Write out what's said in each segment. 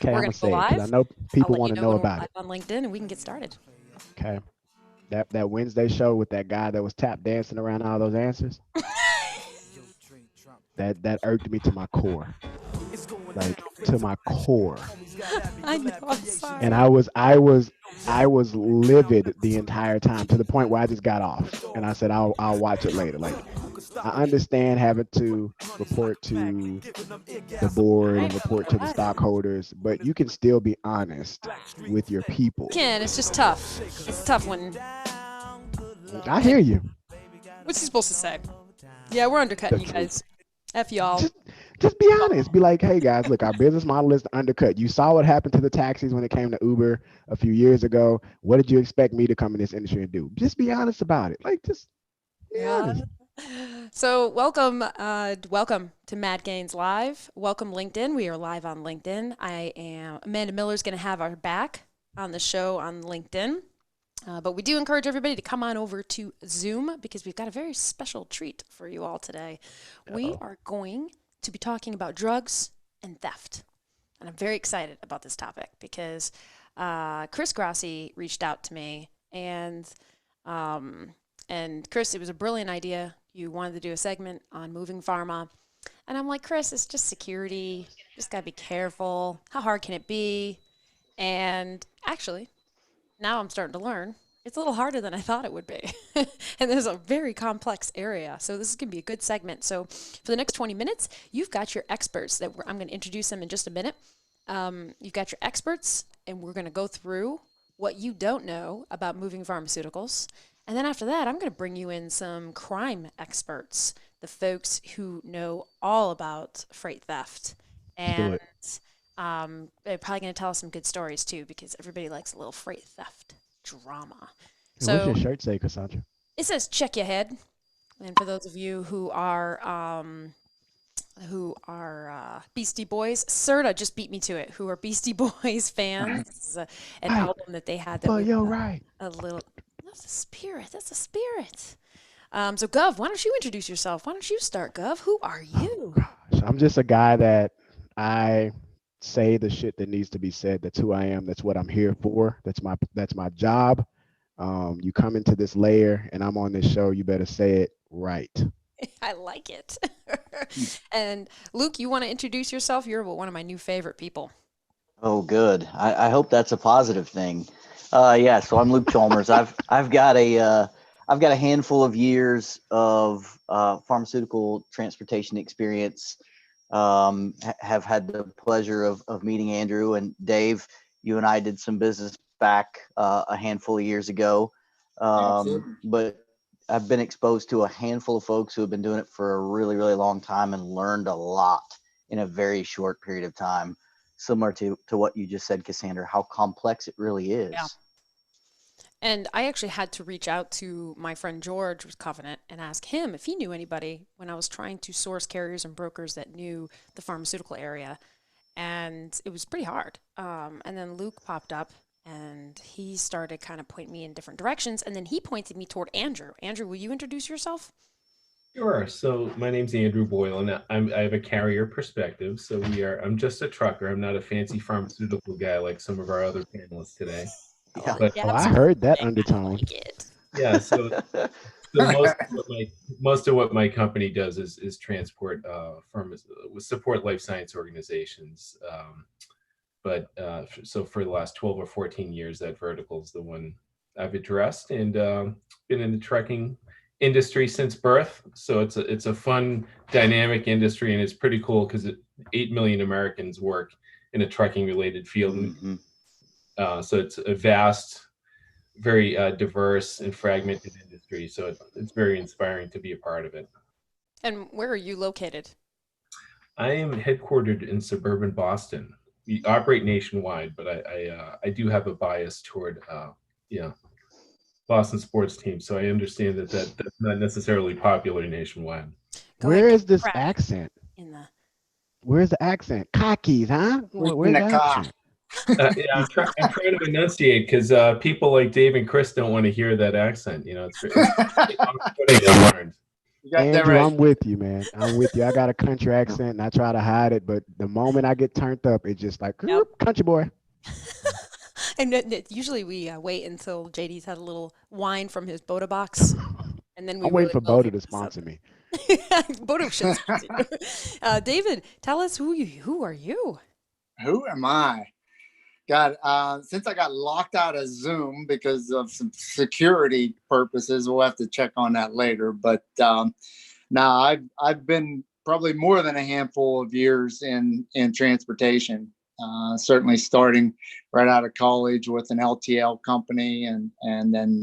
Okay, We're I'm going gonna to go say it because I live. know I'll people let you want to know know when we're about live it. on LinkedIn and we can get started. Okay, that Wednesday show with that guy that was tap dancing around all those answers. That irked me to my core, like to my core. I know. I'm And sorry. I was livid the entire time to the point where I just got off and I said I'll watch it later. Like I understand having to report to the board I and report to the know. stockholders, but you can still be honest with your people. Ken, it's just tough. It's tough when. I hear you. What's he supposed to say? Yeah, we're The undercutting you truth. guys. F y'all. Just be honest. Be like, hey guys, look, our business model is to undercut. You saw what happened to the taxis when it came to Uber a few years ago. What did you expect me to come in this industry and do? Just be honest about it. Like, just be Yeah. honest. So welcome to Mad Gains Live. Welcome LinkedIn. We are live on LinkedIn. I am Amanda Miller's going to have our back on the show on LinkedIn. But we do encourage everybody to come on over to Zoom because we've got a very special treat for you all today. We Uh-oh. are going to be talking about drugs and theft. And I'm very excited about this topic because Chris Grassi reached out to me and Chris, it was a brilliant idea. You wanted to do a segment on moving pharma. And I'm like, Chris, it's just security. Just got to be careful. How hard can it be? And actually, now I'm starting to learn it's a little harder than I thought it would be. And there's a very complex area. So this is going to be a good segment. So for the next 20 minutes, you've got your experts that I'm going to introduce them in just a minute. You've got your experts, and we're going to go through what you don't know about moving pharmaceuticals. And then after that, I'm going to bring you in some crime experts, the folks who know all about freight theft. Let's do And it. they're probably going to tell us some good stories too, because everybody likes a little freight theft drama. And what's So your shirt say, Cassandra? it says check your head. And for those of you who are Beastie Boys, Serta just beat me to it, who are Beastie Boys fans. Right. This is an Right. album that they had that For was your right. a little, that's a spirit. That's a spirit. So Gov, why don't you introduce yourself? Why don't you start, Gov? Who are Oh you? gosh. I'm just a guy that I say the shit that needs to be said. That's who I am. That's what I'm here for. That's my job. You come into this layer and I'm on this show, you better say it right. I like it. And Luke, you want to introduce yourself? You're one of my new favorite people. Oh, good. I hope that's a positive thing. Yeah. So I'm Luke Chalmers. I've got a handful of years of pharmaceutical transportation experience. Have had the pleasure of meeting Andrew and Dave. You and I did some business back a handful of years ago. But I've been exposed to a handful of folks who have been doing it for a really, really long time and learned a lot in a very short period of time. Similar to what you just said, Cassandra, how complex it really Yeah. is. And I actually had to reach out to my friend George with Covenant and ask him if he knew anybody when I was trying to source carriers and brokers that knew the pharmaceutical area. And it was pretty hard. And then Luke popped up and he started kind of pointing me in different directions. And then he pointed me toward Andrew. Andrew, will you introduce yourself? Sure. So my name's Andrew Boyle, and I have a carrier perspective. So I'm just a trucker. I'm not a fancy pharmaceutical guy like some of our other panelists today. Oh, Yeah. But yeah, Oh, I absolutely. heard that I undertone. like it. yeah, so most of what my company does is transport support life science organizations. So for the last 12 or 14 years, that vertical is the one I've addressed, and been in the trucking industry since birth. So it's a fun, dynamic industry, and it's pretty cool because 8 million Americans work in a trucking related field. hmm So it's a vast, very diverse and fragmented industry. So it's very inspiring to be a part of it. And where are you located? I am headquartered in suburban Boston. We operate nationwide, but I do have a bias toward Boston sports team. So I understand that's not necessarily popular nationwide. Go ahead Where and is give this crack accent? in the. Where's the accent? Cockies, huh? In Where's the the car. accent? I'm trying to enunciate because people like Dave and Chris don't want to hear that accent. It's off-putting, I learned. You got that Andrew, right. I'm with you, man. I'm with you. I got a country accent and I try to hide it, but the moment I get turned up, it's just like, Yep. country boy. And usually we wait until JD's had a little wine from his Boda box, and then we I'm waiting really for will Boda hear to the sponsor Southern. me. Boda should sponsor you. David, tell us who are you? Who am I? God, since I got locked out of Zoom because of some security purposes, we'll have to check on that later. But now I've been probably more than a handful of years in transportation. Certainly starting right out of college with an LTL company, and then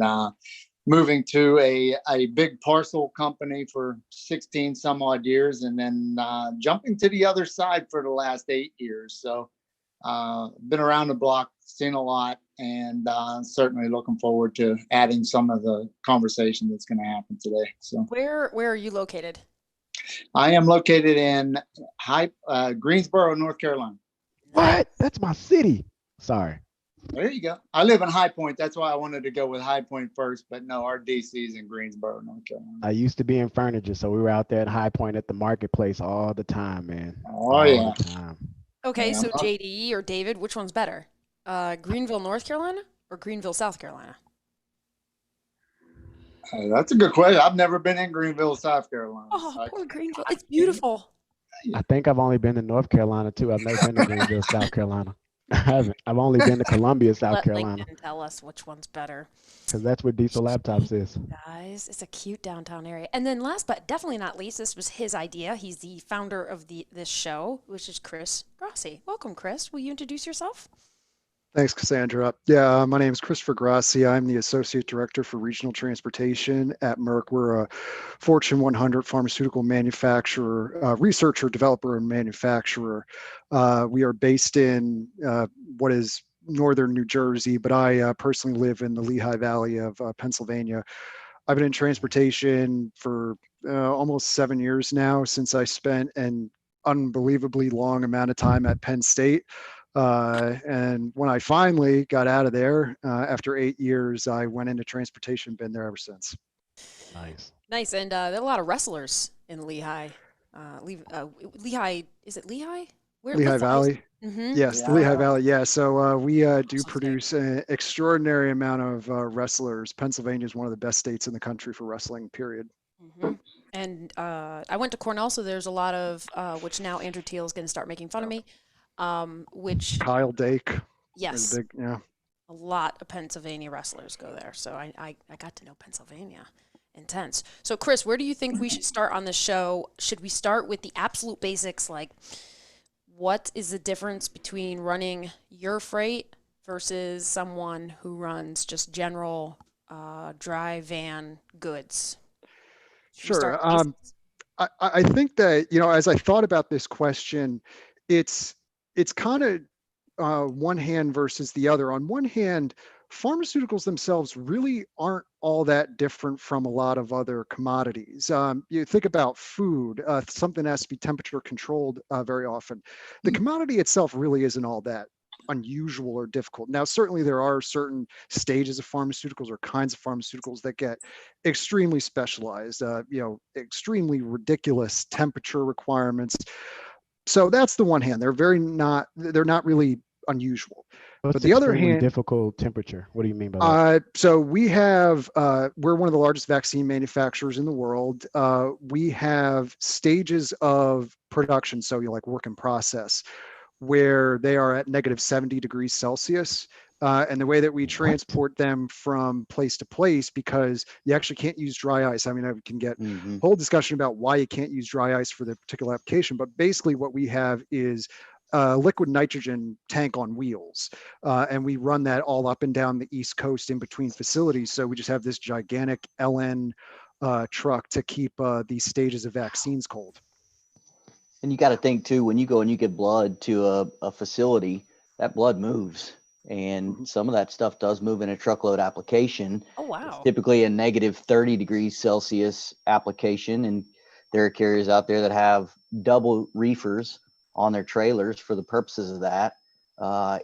moving to a big parcel company for 16 some odd years, and then jumping to the other side for the last 8 years. So been around the block, seen a lot, and certainly looking forward to adding some of the conversation that's going to happen today. So Where are you located? I am located in Greensboro, North Carolina. What? That's my city. Sorry. There you go. I live in High Point. That's why I wanted to go with High Point first. But no, our DC is in Greensboro, North Carolina. I used to be in furniture, so we were out there at High Point at the marketplace all the time, man. Oh, all yeah. the time. Okay, Yeah, so JD or David, which one's better? Greenville, North Carolina, or Greenville, South Carolina? That's a good question. I've never been in Greenville, South Carolina. Oh, poor Greenville. It's beautiful. I think I've only been to North Carolina too. I've never been to Greenville, South Carolina. I haven't. I've only been to Columbia, South Let Carolina, Lincoln tell us which one's better. because that's where Diesel Laptops is. Guys, it's a cute downtown area. And then last but definitely not least, this was his idea. He's the founder of this show, which is Chris Grassi. Welcome, Chris. Will you introduce yourself? Thanks, Cassandra. Yeah, my name is Christopher Grassi. I'm the Associate Director for Regional Transportation at Merck. We're a Fortune 100 pharmaceutical manufacturer, researcher, developer, and manufacturer. We are based in what is northern New Jersey, but I personally live in the Lehigh Valley of Pennsylvania. I've been in transportation for almost 7 years now, since I spent an unbelievably long amount of time at Penn State. And when I finally got out of there after 8 years, I went into transportation, been there ever since. Nice. And there are a lot of wrestlers in Lehigh. Lehigh, is it Lehigh? Lehigh Valley. Mm-hmm. Yes, the Lehigh Valley. Yeah. So we do produce an extraordinary amount of wrestlers. Pennsylvania is one of the best states in the country for wrestling, period. Mm-hmm. And I went to Cornell, so there's a lot of, which now Andrew Teal is going to start making fun of me, which Kyle Dake. Yes. Big, yeah. A lot of Pennsylvania wrestlers go there. So I got to know Pennsylvania. Intense. So Chris, where do you think we should start on the show? Should we start with the absolute basics, like what is the difference between running your freight versus someone who runs just general dry van goods? Sure. I think that, as I thought about this question, it's kind of one hand versus the other. On one hand, pharmaceuticals themselves really aren't all that different from a lot of other commodities. You think about food, something has to be temperature controlled very often. The commodity itself really isn't all that unusual or difficult. Now, certainly there are certain stages of pharmaceuticals or kinds of pharmaceuticals that get extremely specialized, extremely ridiculous temperature requirements. So that's the one hand. They're not really unusual. But the other hand, difficult temperature. What do you mean by that? So we have, we're one of the largest vaccine manufacturers in the world. We have stages of production, so like work in process, where they are at negative 70 degrees Celsius. And the way that we transport them from place to place, because you actually can't use dry ice. I mean, I can get a whole discussion about why you can't use dry ice for the particular application, but basically what we have is liquid nitrogen tank on wheels. And we run that all up and down the East Coast in between facilities. So we just have this gigantic LN truck to keep these stages of vaccines cold. And you got to think too, when you go and you get blood to a facility, that blood moves. And some of that stuff does move in a truckload application. Oh, wow. It's typically a negative 30 degrees Celsius application. And there are carriers out there that have double reefers on their trailers for the purposes of that.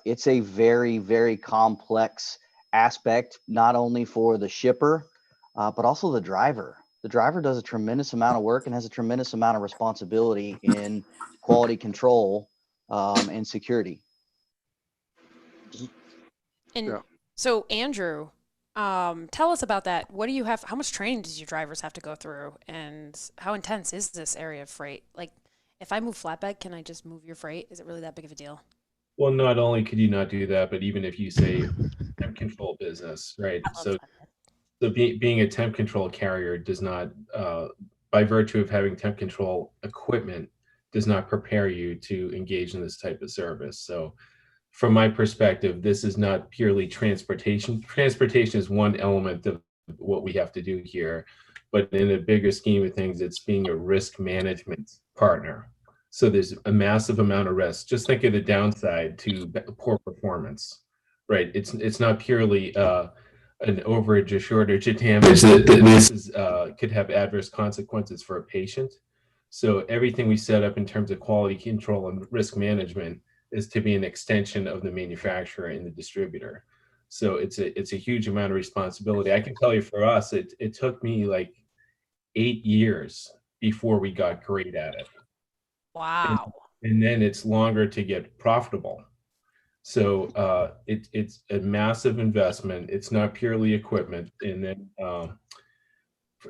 It's a very, very complex aspect, not only for the shipper, but also the driver. The driver does a tremendous amount of work and has a tremendous amount of responsibility in quality control and security. And Yeah. so, Andrew, tell us about that. What do you have? How much training does your drivers have to go through, and how intense is this area of freight? Like, if I move flatbed, can I just move your freight? Is it really that big of a deal? Well, not only could you not do that, but even if you say temp control business, right? I love So, flatbed. being a temp control carrier does not, by virtue of having temp control equipment, does not prepare you to engage in this type of service. So, from my perspective, this is not purely transportation. Transportation is one element of what we have to do here, but in a bigger scheme of things, it's being a risk management partner. So there's a massive amount of risk. Just think of the downside to poor performance, right? It's not purely an overage, a shortage, a damage. This is, could have adverse consequences for a patient. So everything we set up in terms of quality control and risk management is to be an extension of the manufacturer and the distributor. So it's a huge amount of responsibility. I can tell you for us, it took me like 8 years before we got great at it. Wow. And then it's longer to get profitable. So it's a massive investment. It's not purely equipment, and then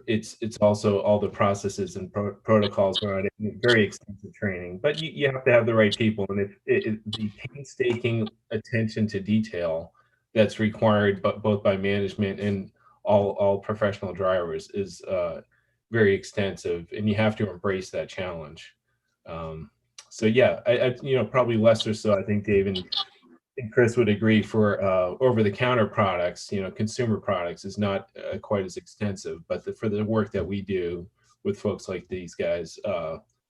it's also all the processes and protocols around it, and very extensive training. But you have to have the right people, and the painstaking attention to detail that's required, but both by management and all professional drivers is very extensive, and you have to embrace that challenge. So yeah, I probably less or so. I think Dave and Chris would agree for over-the-counter products, consumer products is not quite as extensive, but for the work that we do with folks like these guys,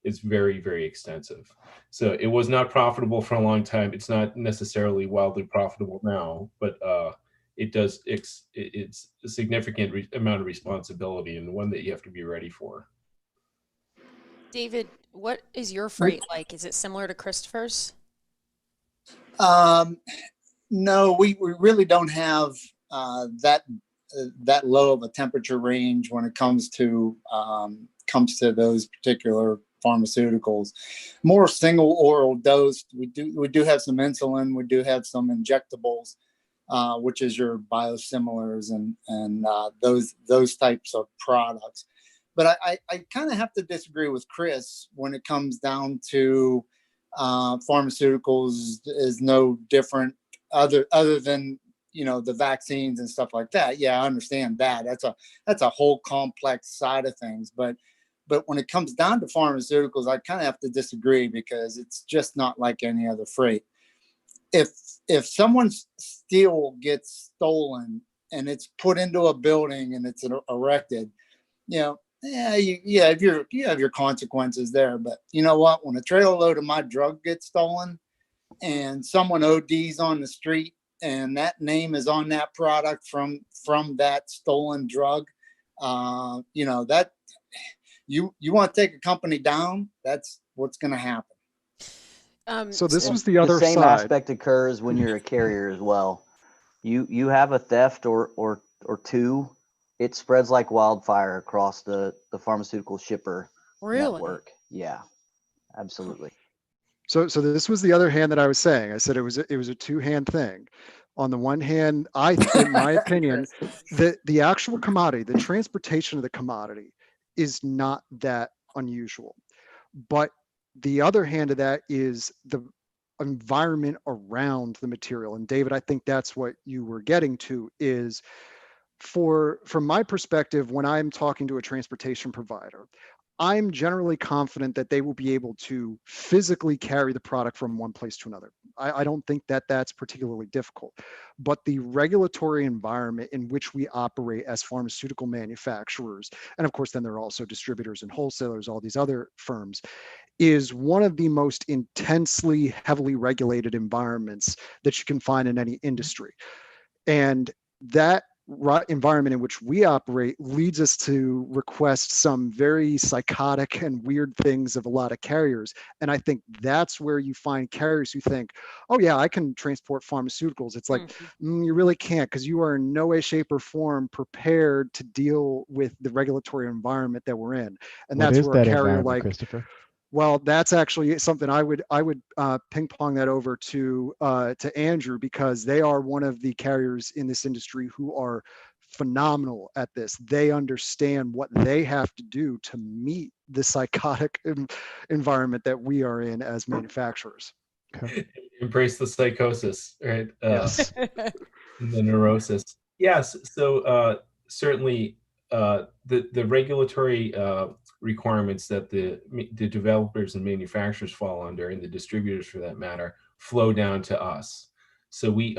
is very, very extensive. So it was not profitable for a long time. It's not necessarily wildly profitable now, but it's a significant amount of responsibility and one that you have to be ready for. David, what is your freight like? Is it similar to Christopher's? No, we really don't have that low of a temperature range when it comes to those particular pharmaceuticals. More single oral dose. We do have some insulin. We do have some injectables, which is your biosimilars and those types of products. But I kind of have to disagree with Chris when it comes down to pharmaceuticals is no different other than the vaccines and stuff like that. Yeah, I understand that. That's a whole complex side of things. But when it comes down to pharmaceuticals, I kind of have to disagree because it's just not like any other freight. If someone's steel gets stolen and it's put into a building and it's erected, you have your consequences there. But you know what? When a trailer load of my drug gets stolen and someone ODs on the street and that name is on that product from that stolen drug, that you want to take a company down, that's what's going to happen. So this was the other side. The same side. aspect occurs when you're a carrier as well. You have a theft or two, it spreads like wildfire across the pharmaceutical shipper network. Yeah, absolutely. So this was the other hand that I was saying. I said it was a two-hand thing. On the one hand, in my opinion, the actual commodity, the transportation of the commodity is not that unusual. But the other hand of that is the environment around the material. And David, I think that's what you were getting to is from my perspective, when I'm talking to a transportation provider, I'm generally confident that they will be able to physically carry the product from one place to another. I don't think that that's particularly difficult. But the regulatory environment in which we operate as pharmaceutical manufacturers, and of course, then there are also distributors and wholesalers, all these other firms, is one of the most intensely, heavily regulated environments that you can find in any industry. And that environment in which we operate leads us to request some very psychotic and weird things of a lot of carriers. And I think that's where you find carriers who think, oh yeah, I can transport pharmaceuticals. It's like, you really can't, because you are in no way, shape, or form prepared to deal with the regulatory environment that we're in. And What that's is where a that carrier environment, like, Christopher? well, that's actually something I would ping pong that over to Andrew, because they are one of the carriers in this industry who are phenomenal at this. They understand what they have to do to meet the psychotic environment that we are in as manufacturers. Okay. Embrace the psychosis, right? Yes. The neurosis. Yes. So certainly the regulatory requirements that the developers and manufacturers fall under, and the distributors for that matter, flow down to us. So we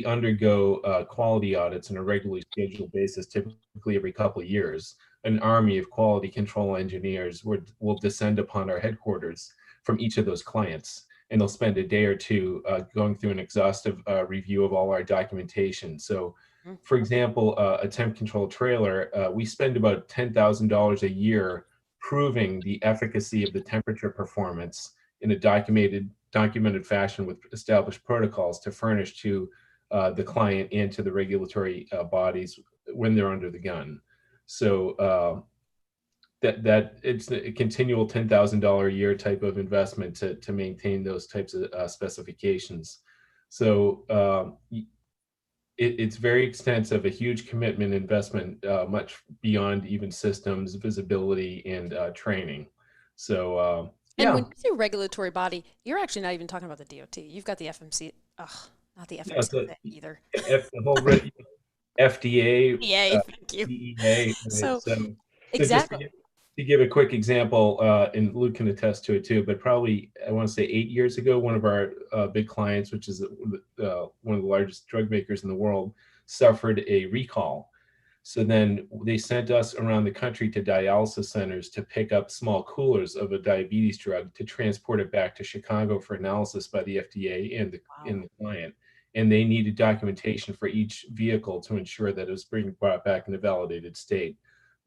undergo quality audits on a regularly scheduled basis, typically every couple of years. An army of quality control engineers will descend upon our headquarters from each of those clients, and they'll spend a day or two going through an exhaustive review of all our documentation. So, for example, a temp control trailer, we spend about $10,000 a year proving the efficacy of the temperature performance in a documented fashion with established protocols to furnish to the client and to the regulatory bodies when they're under the gun. So that it's a continual $10,000 a year type of investment to maintain those types of specifications. So it's very extensive, a huge commitment investment, much beyond even systems, visibility, and training. So and yeah. when you say regulatory body, you're actually not even talking about the DOT. You've got the FMC. Not the FMC either. The whole FDA, Yeah, thank you. DEA. So exactly. Just to give a quick example, and Luke can attest to it too, but probably I want to say 8 years ago, one of our big clients, which is one of the largest drug makers in the world, suffered a recall. So then they sent us around the country to dialysis centers to pick up small coolers of a diabetes drug to transport it back to Chicago for analysis by the FDA and the client. And they needed documentation for each vehicle to ensure that it was being brought back in a validated state.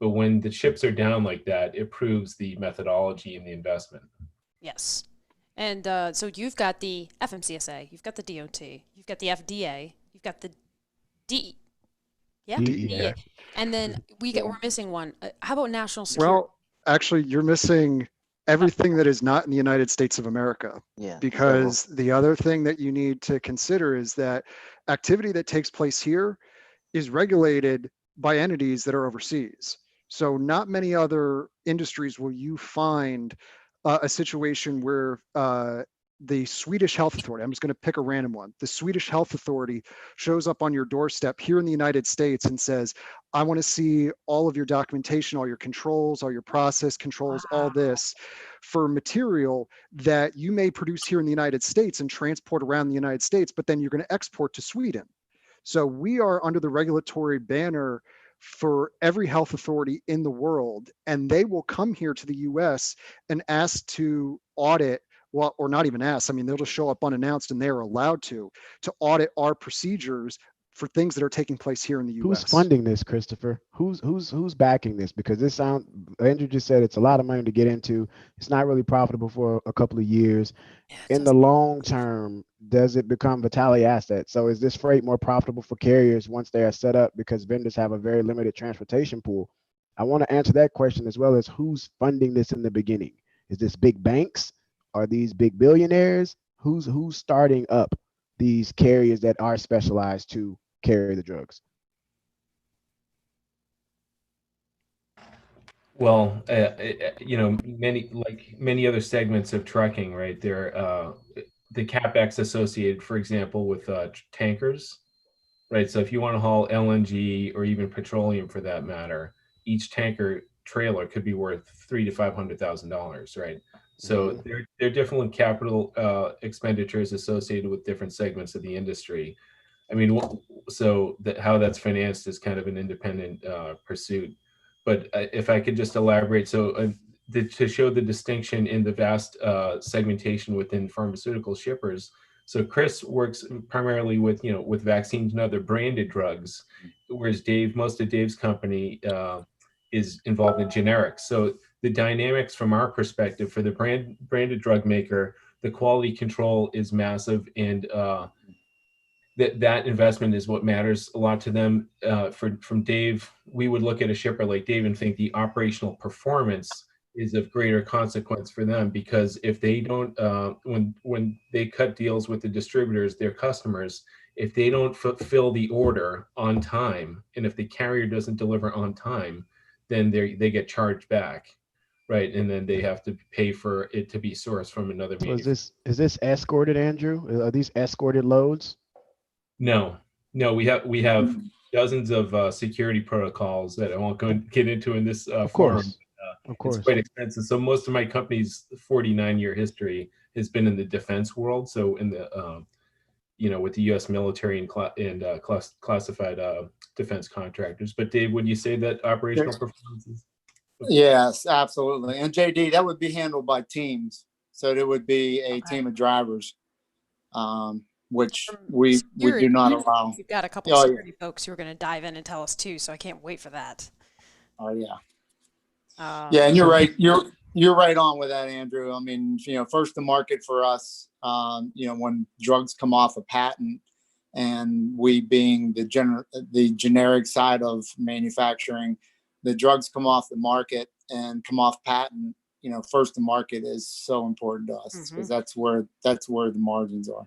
But when the chips are down like that, it proves the methodology and the investment. Yes. And so you've got the FMCSA, you've got the DOT, you've got the FDA, you've got the DEA. Yeah. DEA. And then we're missing one. How about national security? Well, actually, you're missing everything that is not in the United States of America. Yeah. Because the other thing that you need to consider is that activity that takes place here is regulated by entities that are overseas. So not many other industries will you find a situation where the Swedish Health Authority, I'm just going to pick a random one, the Swedish Health Authority shows up on your doorstep here in the United States and says, I want to see all of your documentation, all your controls, all your process controls, all this for material that you may produce here in the United States and transport around the United States, but then you're going to export to Sweden. So we are under the regulatory banner for every health authority in the world, and they will come here to the US and ask to audit, well, or not even ask, I mean, they'll just show up unannounced, and they're allowed to audit our procedures for things that are taking place here in the US. Who's funding this, Christopher? Who's backing this? Because this Andrew just said it's a lot of money to get into. It's not really profitable for a couple of years. In the long term, does it become Vitaly asset? So is this freight more profitable for carriers once they are set up, because vendors have a very limited transportation pool? I want to answer that question, as well as who's funding this in the beginning. Is this big banks? Are these big billionaires? Who's starting up these carriers that are specialized to carry the drugs? Well, many other segments of trucking, right? There, the capex associated, for example, with tankers, right? So if you want to haul LNG or even petroleum, for that matter, each tanker trailer could be worth $300,000 to $500,000, right? So there are different capital expenditures associated with different segments of the industry. I mean, so how that's financed is kind of an independent pursuit. But if I could just elaborate, so to show the distinction in the vast segmentation within pharmaceutical shippers, So Chris works primarily with, with vaccines and other branded drugs, whereas most of Dave's company is involved in generics. So the dynamics from our perspective for the branded drug maker, the quality control is massive, and that investment is what matters a lot to them. From Dave, we would look at a shipper like Dave and think the operational performance is of greater consequence for them, because if they don't, when they cut deals with the distributors, their customers, if they don't fulfill the order on time, and if the carrier doesn't deliver on time, then they get charged back, right? And then they have to pay for it to be sourced from another So manufacturer. is this escorted, Andrew? Are these escorted loads? No, we have dozens of security protocols that I won't get into in this Of forum. course. Of It's course. quite expensive. So most of my company's 49-year history has been in the defense world. So in the with the U.S. military and classified defense contractors. But Dave, would you say that operational performance is? Yes, absolutely. And JD, that would be handled by teams. So there would be a team of drivers, which we do not allow. You've got a couple of security folks who are going to dive in and tell us too. So I can't wait for that. Oh yeah. Yeah, and you're right. You're right on with that, Andrew. I mean, first to market for us, when drugs come off a patent, and we being the generic side of manufacturing, the drugs come off the market and come off patent. First to market is so important to us, because that's where the margins are.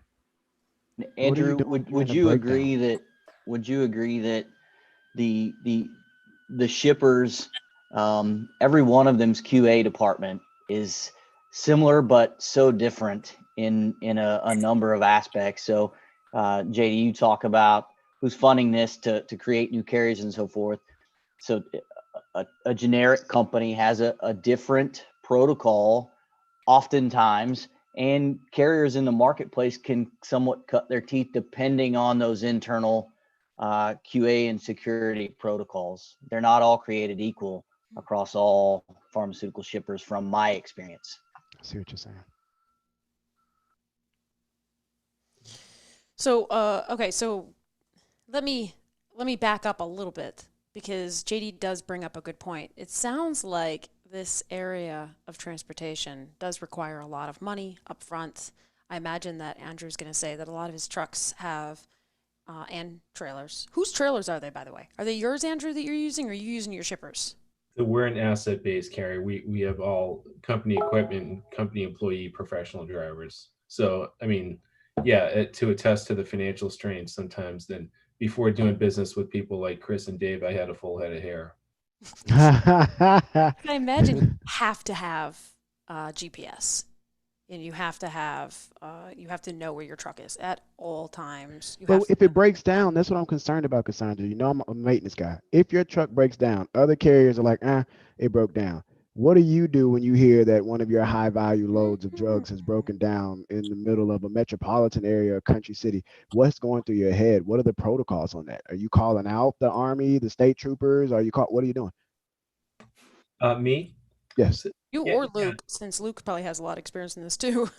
Andrew, would you agree that the shippers, every one of them's QA department is similar but so different in a number of aspects? So JD, you talk about who's funding this to create new carriers and so forth. So a generic company has a different protocol oftentimes, and carriers in the marketplace can somewhat cut their teeth depending on those internal QA and security protocols. They're not all created equal across all pharmaceutical shippers from my experience. I see what you're saying. So, okay, so let me back up a little bit, because JD does bring up a good point. It sounds like this area of transportation does require a lot of money up front. I imagine that Andrew's going to say that a lot of his trucks have and trailers. Whose trailers are they, by the way? Are they yours, Andrew, that you're using, or are you using your shippers? So we're an asset-based carrier. We have all company equipment and company employee professional drivers. So, I mean, yeah, to attest to the financial strain sometimes, then before doing business with people like Chris and Dave, I had a full head of hair. I imagine you have to have GPS, and you have to know where your truck is at all times. But if it breaks down, that's what I'm concerned about, Cassandra. I'm a maintenance guy. If your truck breaks down, other carriers are like, it broke down. What do you do when you hear that one of your high value loads of drugs has broken down in the middle of a metropolitan area or country city? What's going through your head? What are the protocols on that? Are you calling out the Army, the state troopers? What are you doing? Me? Yes. You or Luke, since Luke probably has a lot of experience in this too.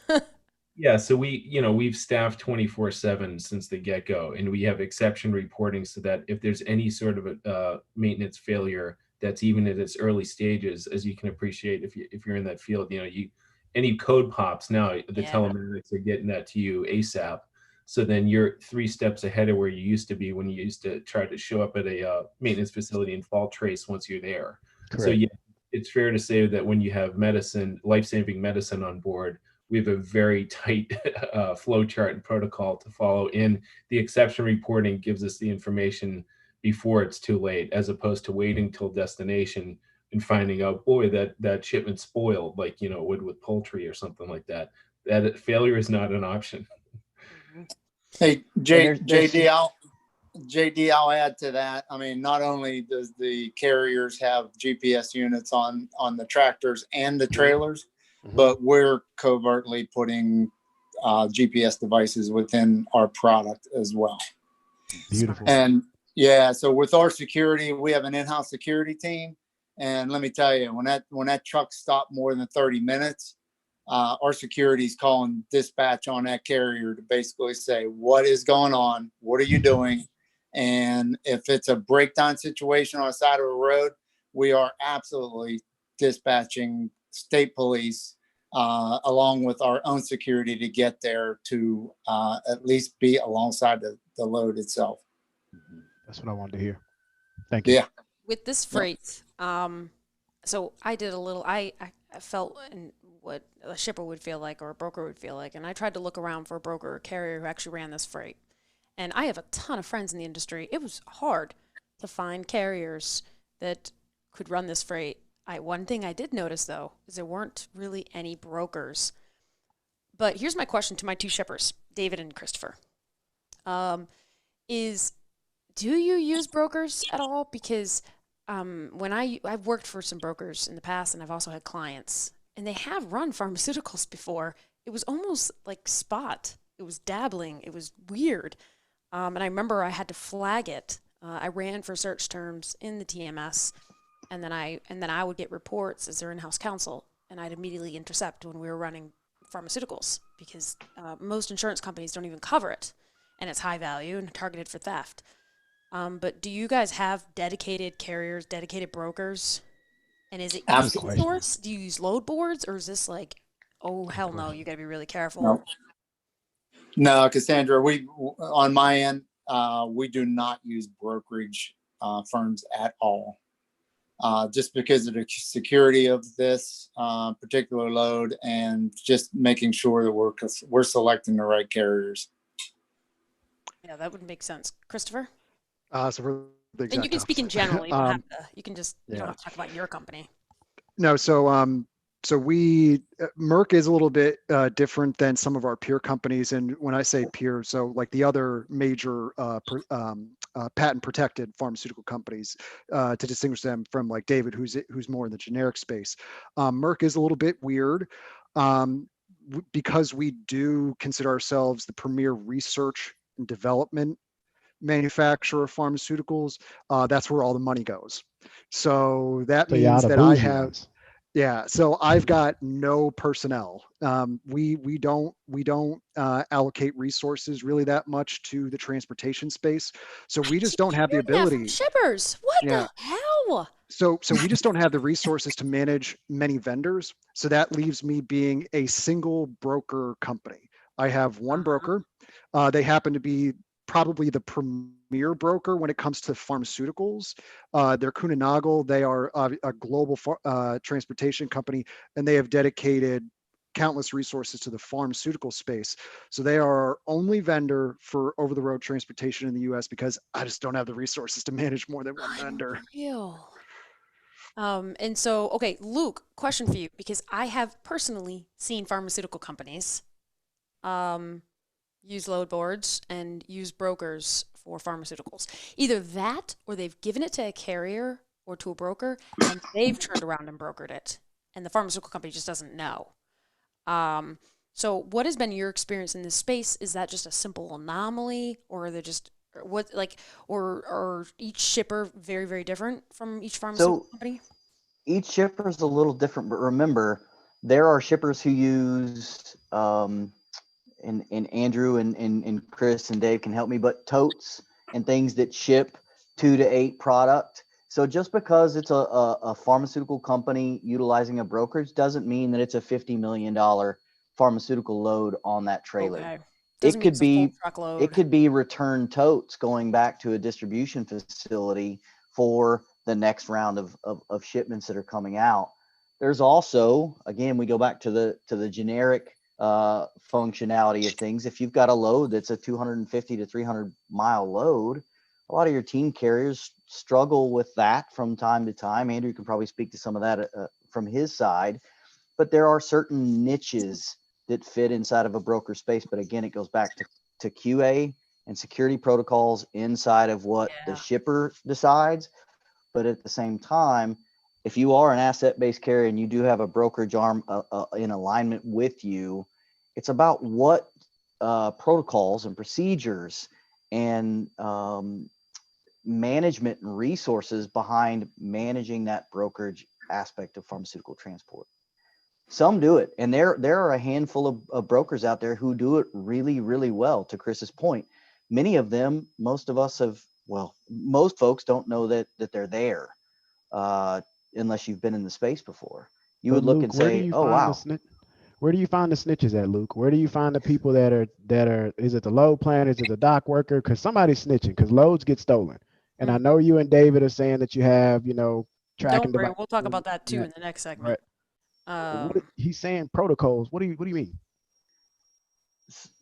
Yeah, so we've staffed 24/7 since the get-go, and we have exception reporting so that if there's any sort of a maintenance failure that's even at its early stages, as you can appreciate if you're in that field, any code pops now, the telematics are getting that to you ASAP. So then you're 3 steps ahead of where you used to be when you used to try to show up at a maintenance facility and fault trace once you're there. Correct. So yeah, it's fair to say that when you have life-saving medicine on board, we have a very tight flow chart and protocol to follow. And the exception reporting gives us the information before it's too late, as opposed to waiting till destination and finding out, boy, that shipment spoiled, like it would with poultry or something like that. That failure is not an option. Hey, JD, I'll add to that. I mean, not only does the carriers have GPS units on the tractors and the trailers, but we're covertly putting GPS devices within our product as well. Beautiful. And yeah, so with our security, we have an in-house security team. And let me tell you, when that truck stopped more than 30 minutes, our security is calling dispatch on that carrier to basically say, what is going on? What are you doing? And if it's a breakdown situation on the side of the road, we are absolutely dispatching state police along with our own security to get there to at least be alongside the load itself. That's what I wanted to hear. Thank you. Yeah. With this freight, so I did a little, I felt in what a shipper would feel like or a broker would feel like, and I tried to look around for a broker or carrier who actually ran this freight. And I have a ton of friends in the industry. It was hard to find carriers that could run this freight. One thing I did notice, though, is there weren't really any brokers. But here's my question to my two shippers, David and Christopher. Do you use brokers at all? Because when I've worked for some brokers in the past, and I've also had clients, and they have run pharmaceuticals before. It was almost like spot. It was dabbling. It was weird. And I remember I had to flag it. I ran for search terms in the TMS, and then I would get reports as their in-house counsel, and I'd immediately intercept when we were running pharmaceuticals because most insurance companies don't even cover it, and it's high value and targeted for theft. But do you guys have dedicated carriers, dedicated brokers? And is it easy to source? Do you use load boards, or is this like, oh, hell no, you got to be really careful? No, Cassandra, we on my end, we do not use brokerage firms at all. Just because of the security of this particular load and just making sure that we're selecting the right carriers. Yeah, that would make sense. Christopher? So for the exact and you can speak in general. You don't have to. You can just. You don't have to talk about your company. No, so we Merck is a little bit different than some of our peer companies, and when I say peer, so like the other major patent protected pharmaceutical companies, to distinguish them from like David, who's more in the generic space. Merck is a little bit weird because we do consider ourselves the premier research and development manufacturer of pharmaceuticals. That's where all the money goes. So that means that I have. Yeah, so I've got no personnel. We don't allocate resources really that much to the transportation space. So we just don't have the ability. Shippers, what the hell? So we just don't have the resources to manage many vendors. So that leaves me being a single broker company. I have one broker. They happen to be probably the premier broker when it comes to pharmaceuticals. They're Kuehne+Nagel. They are a global transportation company, and they have dedicated countless resources to the pharmaceutical space. So they are our only vendor for over-the-road transportation in the U.S. because I just don't have the resources to manage more than one vendor. And so, okay, Luke, question for you, because I have personally seen pharmaceutical companies use load boards and use brokers for pharmaceuticals. Either that, or they've given it to a carrier or to a broker, and they've turned around and brokered it, and the pharmaceutical company just doesn't know. So what has been your experience in this space? Is that just a simple anomaly, or are they just or each shipper very, very different from each pharmaceutical company? Each shipper is a little different, but remember, there are shippers who use and Andrew and Chris and Dave can help me, but totes and things that ship 2 to 8 product. So just because it's a pharmaceutical company utilizing a brokerage doesn't mean that it's a $50 million pharmaceutical load on that trailer. Okay. It could be return totes going back to a distribution facility for the next round of shipments that are coming out. There's also, again, we go back to the generic functionality of things. If you've got a load that's a 250 to 300 mile load, a lot of your team carriers struggle with that from time to time. Andrew can probably speak to some of that from his side, but there are certain niches that fit inside of a broker space. But again, it goes back to QA and security protocols inside of what the shipper decides. But at the same time, if you are an asset-based carrier and you do have a brokerage arm in alignment with you, it's about what protocols and procedures and management and resources behind managing that brokerage aspect of pharmaceutical transport. Some do it, and there are a handful of brokers out there who do it really, really well. To Chris's point, many of them, most of us have, well, most folks don't know that they're there, unless you've been in the space before. You would look Luke, and say, "Oh, wow." Where do you find the snitches at, Luke? Where do you find the people that are? Is it the load planner? Is it the dock worker? Because somebody's snitching. Because loads get stolen. And I know you and David are saying that you have, tracking Don't worry, devices. we'll talk about that too in the next segment. He's saying protocols. What do you mean?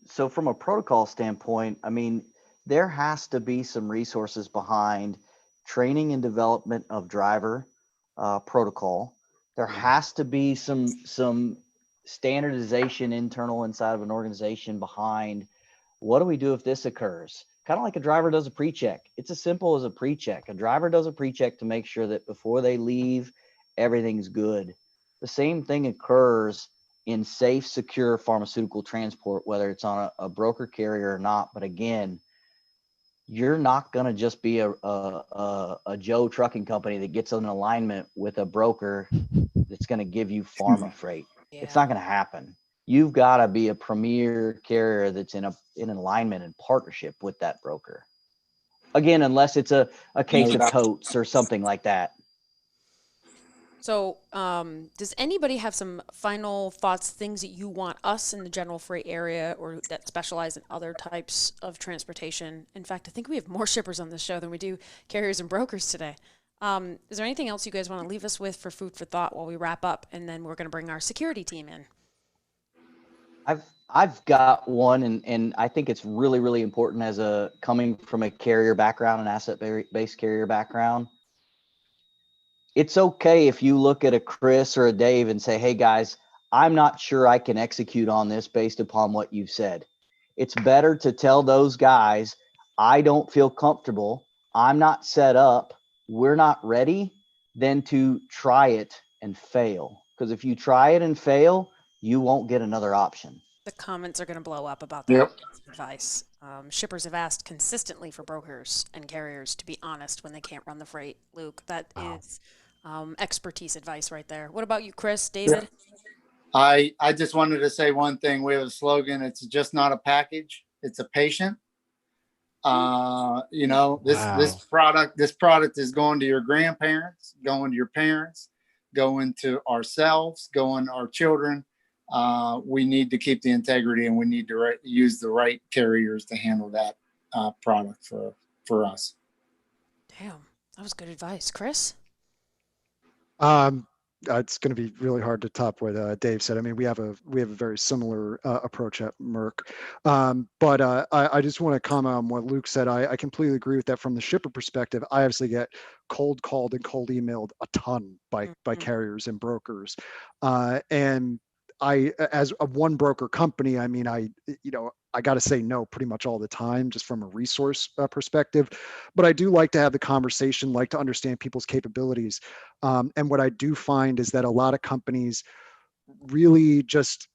So from a protocol standpoint, I mean, there has to be some resources behind training and development of driver protocol. There has to be some standardization internal inside of an organization behind what do we do if this occurs? Kind of like a driver does a pre-check. It's as simple as a pre-check. A driver does a pre-check to make sure that before they leave, everything's good. The same thing occurs in safe, secure pharmaceutical transport, whether it's on a broker carrier or not. But again, you're not going to just be a Joe trucking company that gets in alignment with a broker that's going to give you pharma freight. Yeah. It's not going to happen. You've got to be a premier carrier that's in alignment and partnership with that broker. Again, unless it's a case of totes or something like that. So does anybody have some final thoughts, things that you want us in the general freight area or that specialize in other types of transportation? In fact, I think we have more shippers on this show than we do carriers and brokers today. Is there anything else you guys want to leave us with for food for thought while we wrap up? And then we're going to bring our security team in. I've got one, and I think it's really, really important as coming from a carrier background, an asset-based carrier background. It's okay if you look at a Chris or a Dave and say, hey guys, I'm not sure I can execute on this based upon what you've said. It's better to tell those guys, I don't feel comfortable, I'm not set up, we're not ready, than to try it and fail. Because if you try it and fail, you won't get another option. The comments are going to blow up about that advice. Shippers have asked consistently for brokers and carriers to be honest when they can't run the freight. Luke, that is expertise advice right there. What about you, Chris, David? Yeah. I just wanted to say one thing. We have a slogan. It's just not a package. It's a patient. This product is going to your grandparents, going to your parents, going to ourselves, going to our children. We need to keep the integrity, and we need to use the right carriers to handle that product for us. Damn, that was good advice, Chris. It's going to be really hard to top what Dave said. I mean, we have a very similar approach at Merck, but I just want to comment on what Luke said. I completely agree with that. From the shipper perspective, I obviously get cold called and cold emailed a ton by carriers and brokers, and I, as a one broker company, I mean, I got to say no pretty much all the time, just from a resource perspective. But I do like to have the conversation, like to understand people's capabilities. And what I do find is that a lot of companies really just,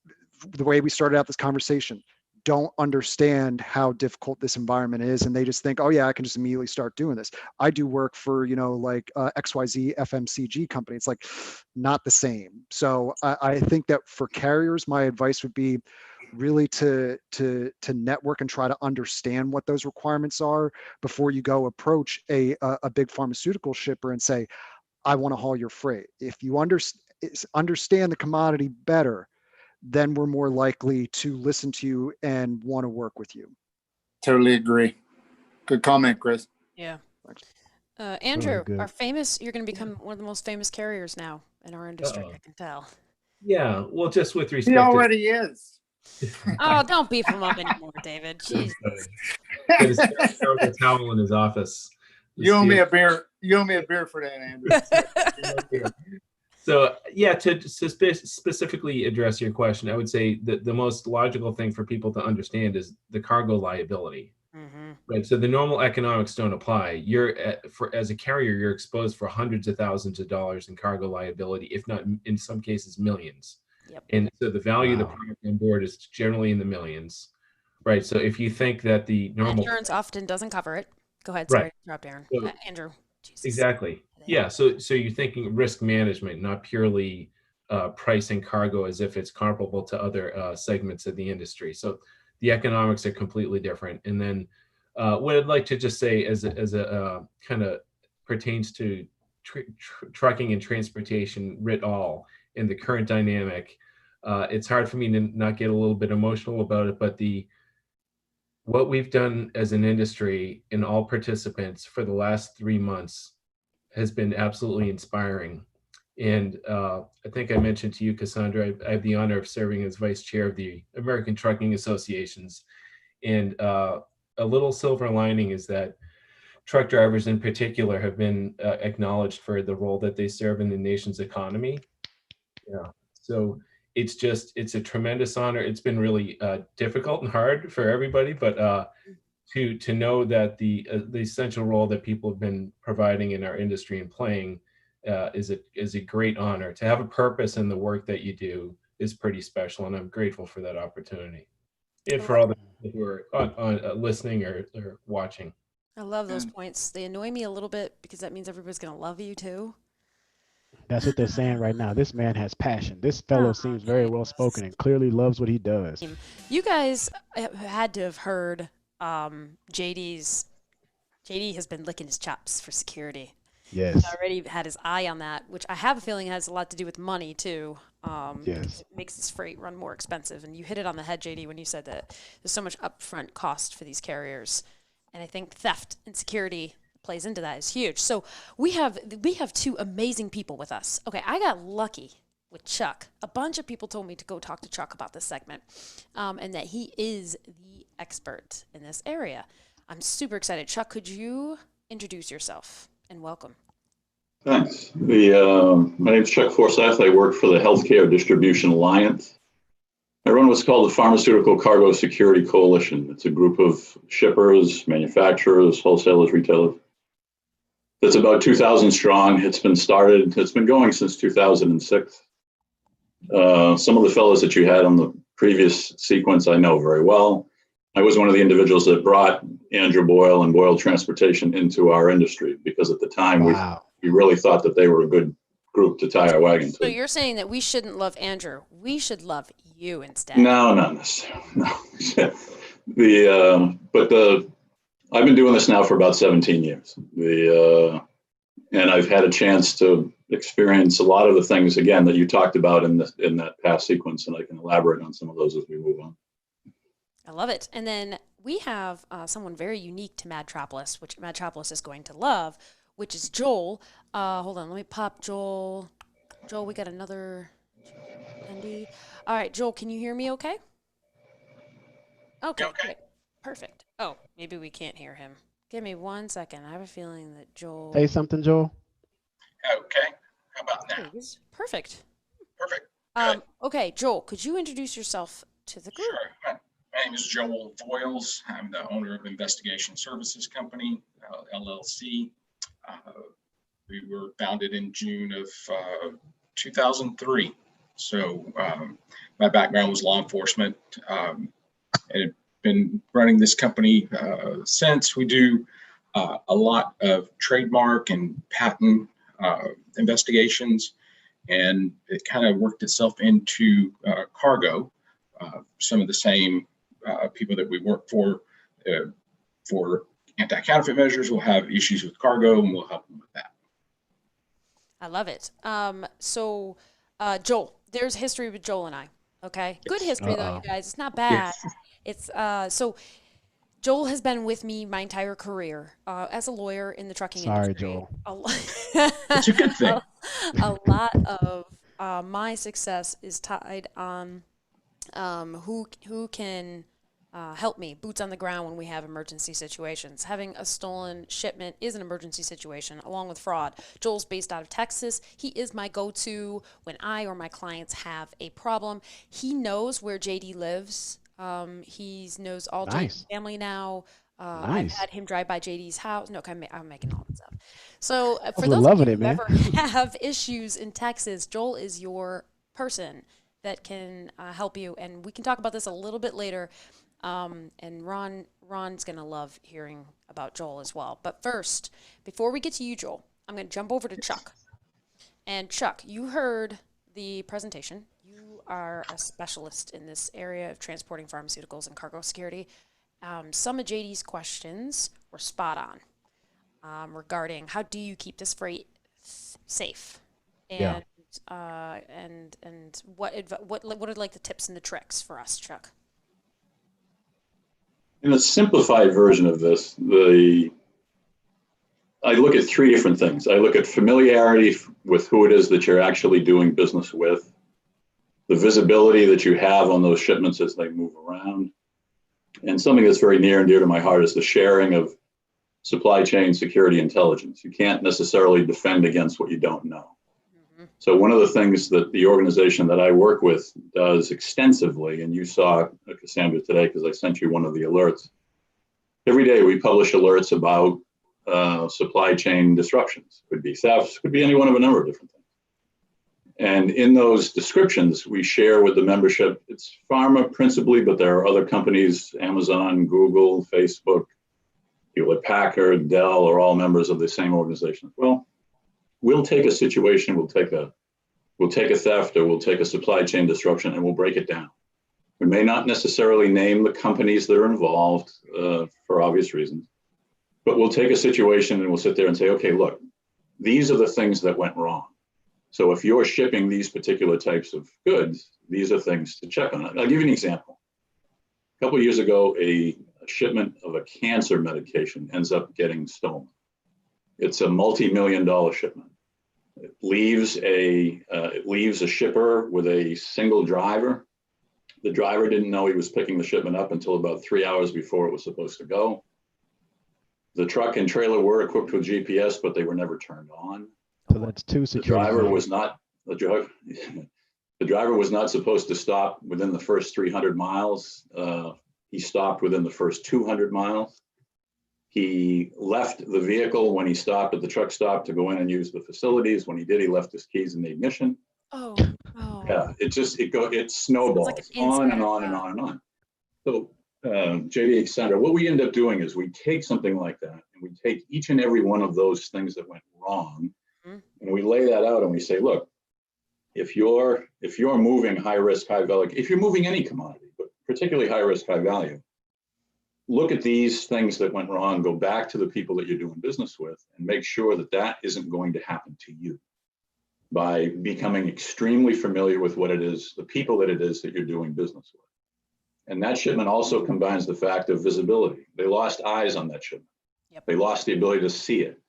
the way we started out this conversation, don't understand how difficult this environment is, and they just think, oh yeah, I can just immediately start doing this. I do work for XYZ FMCG company. It's like not the same. So I think that for carriers, my advice would be really to network and try to understand what those requirements are before you go approach a big pharmaceutical shipper and say, I want to haul your freight. If you understand the commodity better, then we're more likely to listen to you and want to work with you. Totally agree. Good comment, Chris. Yeah. Andrew, you're going to become one of the most famous carriers now in our industry, I can tell. Yeah, well, just with respect he already is. Oh, don't beef him up anymore, David. Jeez. Throw the towel in his office. You owe me a beer. You owe me a beer for that, Andrew. So yeah, to specifically address your question, I would say that the most logical thing for people to understand is the cargo liability. Mm-hmm. Right. So the normal economics don't apply. As a carrier, you're exposed for hundreds of thousands of dollars in cargo liability, if not in some cases millions. Yep. And so the value of the product on board is generally in the millions. Right. So if you think that the normal insurance often doesn't cover it. Go ahead. Sorry to interrupt, Aaron. Andrew. Jesus. Exactly. Yeah. So you're thinking risk management, not purely pricing cargo as if it's comparable to other segments of the industry. So the economics are completely different. And then what I'd like to just say as a kind of pertains to trucking and transportation writ all in the current dynamic, it's hard for me to not get a little bit emotional about it, but what we've done as an industry and all participants for the last 3 months has been absolutely inspiring. And I think I mentioned to you, Cassandra, I have the honor of serving as vice chair of the American Trucking Associations. And a little silver lining is that truck drivers in particular have been acknowledged for the role that they serve in the nation's economy. Yeah. So it's a tremendous honor. It's been really difficult and hard for everybody, but to know that the essential role that people have been providing in our industry and playing is a great honor. To have a purpose in the work that you do is pretty special, and I'm grateful for that opportunity, and for all the people who are on listening or watching. I love those points. They annoy me a little bit because that means everybody's going to love you too. That's what they're saying right now. This man has passion. This fellow seems very well spoken and clearly loves what he does. You guys had to have heard JD has been licking his chops for security. Yes. He's already had his eye on that, which I have a feeling has a lot to do with money too. Yes. It makes this freight run more expensive. And you hit it on the head, JD, when you said that there's so much upfront cost for these carriers. And I think theft and security plays into that is huge. So we have two amazing people with us. Okay, I got lucky with Chuck. A bunch of people told me to go talk to Chuck about this segment, and that he is the expert in this area. I'm super excited. Chuck, could you introduce yourself and welcome? Thanks. My name is Chuck Forsaith. I work for the Healthcare Distribution Alliance. I run what's called the Pharmaceutical Cargo Security Coalition. It's a group of shippers, manufacturers, wholesalers, retailers. It's about 2,000 strong. It's been going since 2006. Some of the fellows that you had on the previous sequence I know very well. I was one of the individuals that brought Andrew Boyle and Boyle Transportation into our industry because at the time we really thought that they were a good group to tie our wagon to. So you're saying that we shouldn't love Andrew. We should love you instead. No, not necessarily. No. I've been doing this now for about 17 years. And I've had a chance to experience a lot of the things, again, that you talked about in that past sequence, and I can elaborate on some of those as we move on. I love it. And then we have someone very unique to Madtropolis, which Madtropolis is going to love, which is Joel. Hold on, let me pop Joel. Joel, we got another Andy. All right, Joel, can you hear me okay? Okay, great. Perfect. Oh, maybe we can't hear him. Give me 1 second. I have a feeling that Joel... Say something, Joel. Okay. How about now? Perfect. Perfect. Good. Okay, Joel, could you introduce yourself to the group? Sure. My name is Joel Voyles. I'm the owner of Investigation Services Company, LLC. We were founded in June of 2003. So my background was law enforcement, and I've been running this company since. We do a lot of trademark and patent investigations, and it kind of worked itself into cargo. Some of the same people that we work for anti-counterfeit measures will have issues with cargo, and we'll help them with that. I love it. So Joel, there's history with Joel and I. Okay, good history though, you guys. It's not bad. Yes. It's so Joel has been with me my entire career as a lawyer in the trucking industry. Joel. It's a good thing. A lot of my success is tied on who can help me, boots on the ground when we have emergency situations. Having a stolen shipment is an emergency situation, along with fraud. Joel's based out of Texas. He is my go-to when I or my clients have a problem. He knows where JD lives. He knows all JD's family now. I've had him drive by JD's house. No, I'm making all this up. So for those of you who ever have issues in Texas, Joel is your person that can help you. And we can talk about this a little bit later. And Ron's going to love hearing about Joel as well. But first, before we get to you, Joel, I'm going to jump over to Chuck. And Chuck, you heard the presentation. You are a specialist in this area of transporting pharmaceuticals and cargo security. Some of JD's questions were spot on regarding how do you keep this freight safe, Yeah. and what are like the tips and the tricks for us, Chuck? In a simplified version of this, I look at three different things. I look at familiarity with who it is that you're actually doing business with, the visibility that you have on those shipments as they move around, and something that's very near and dear to my heart is the sharing of supply chain security intelligence. You can't necessarily defend against what you don't know. Mm-hmm. So one of the things that the organization that I work with does extensively, and you saw Cassandra today because I sent you one of the alerts. Every day we publish alerts about supply chain disruptions. Could be thefts, could be any one of a number of different things. And in those descriptions, we share with the membership, it's pharma principally, but there are other companies, Amazon, Google, Facebook, Hewlett Packard, Dell are all members of the same organization. Well, we'll take a situation, we'll take a theft, or we'll take a supply chain disruption, and we'll break it down. We may not necessarily name the companies that are involved for obvious reasons, but we'll take a situation and we'll sit there and say, okay, look, these are the things that went wrong. So if you're shipping these particular types of goods, these are things to check on. I'll give you an example. A couple of years ago, a shipment of a cancer medication ends up getting stolen. It's a multi-million-dollar shipment. It leaves a shipper with a single driver. The driver didn't know he was picking the shipment up until about 3 hours before it was supposed to go. The truck and trailer were equipped with GPS, but they were never turned on. So that's two security. The driver was not supposed to stop within the first 300 miles. He stopped within the first 200 miles. He left the vehicle when he stopped at the truck stop to go in and use the facilities. When he did, he left his keys in the ignition. Oh. Yeah, it snowballs like on and on and on and on. So JD, Sandra, what we end up doing is we take something like that and we take each and every one of those things that went wrong, and we lay that out and we say, look, if you're moving high risk, high value, if you're moving any commodity, but particularly high risk, high value, look at these things that went wrong, go back to the people that you're doing business with and make sure that that isn't going to happen to you by becoming extremely familiar with what it is, the people that it is that you're doing business with. And that shipment also combines the fact of visibility. They lost eyes on that shipment. Yep. They lost the ability to see it.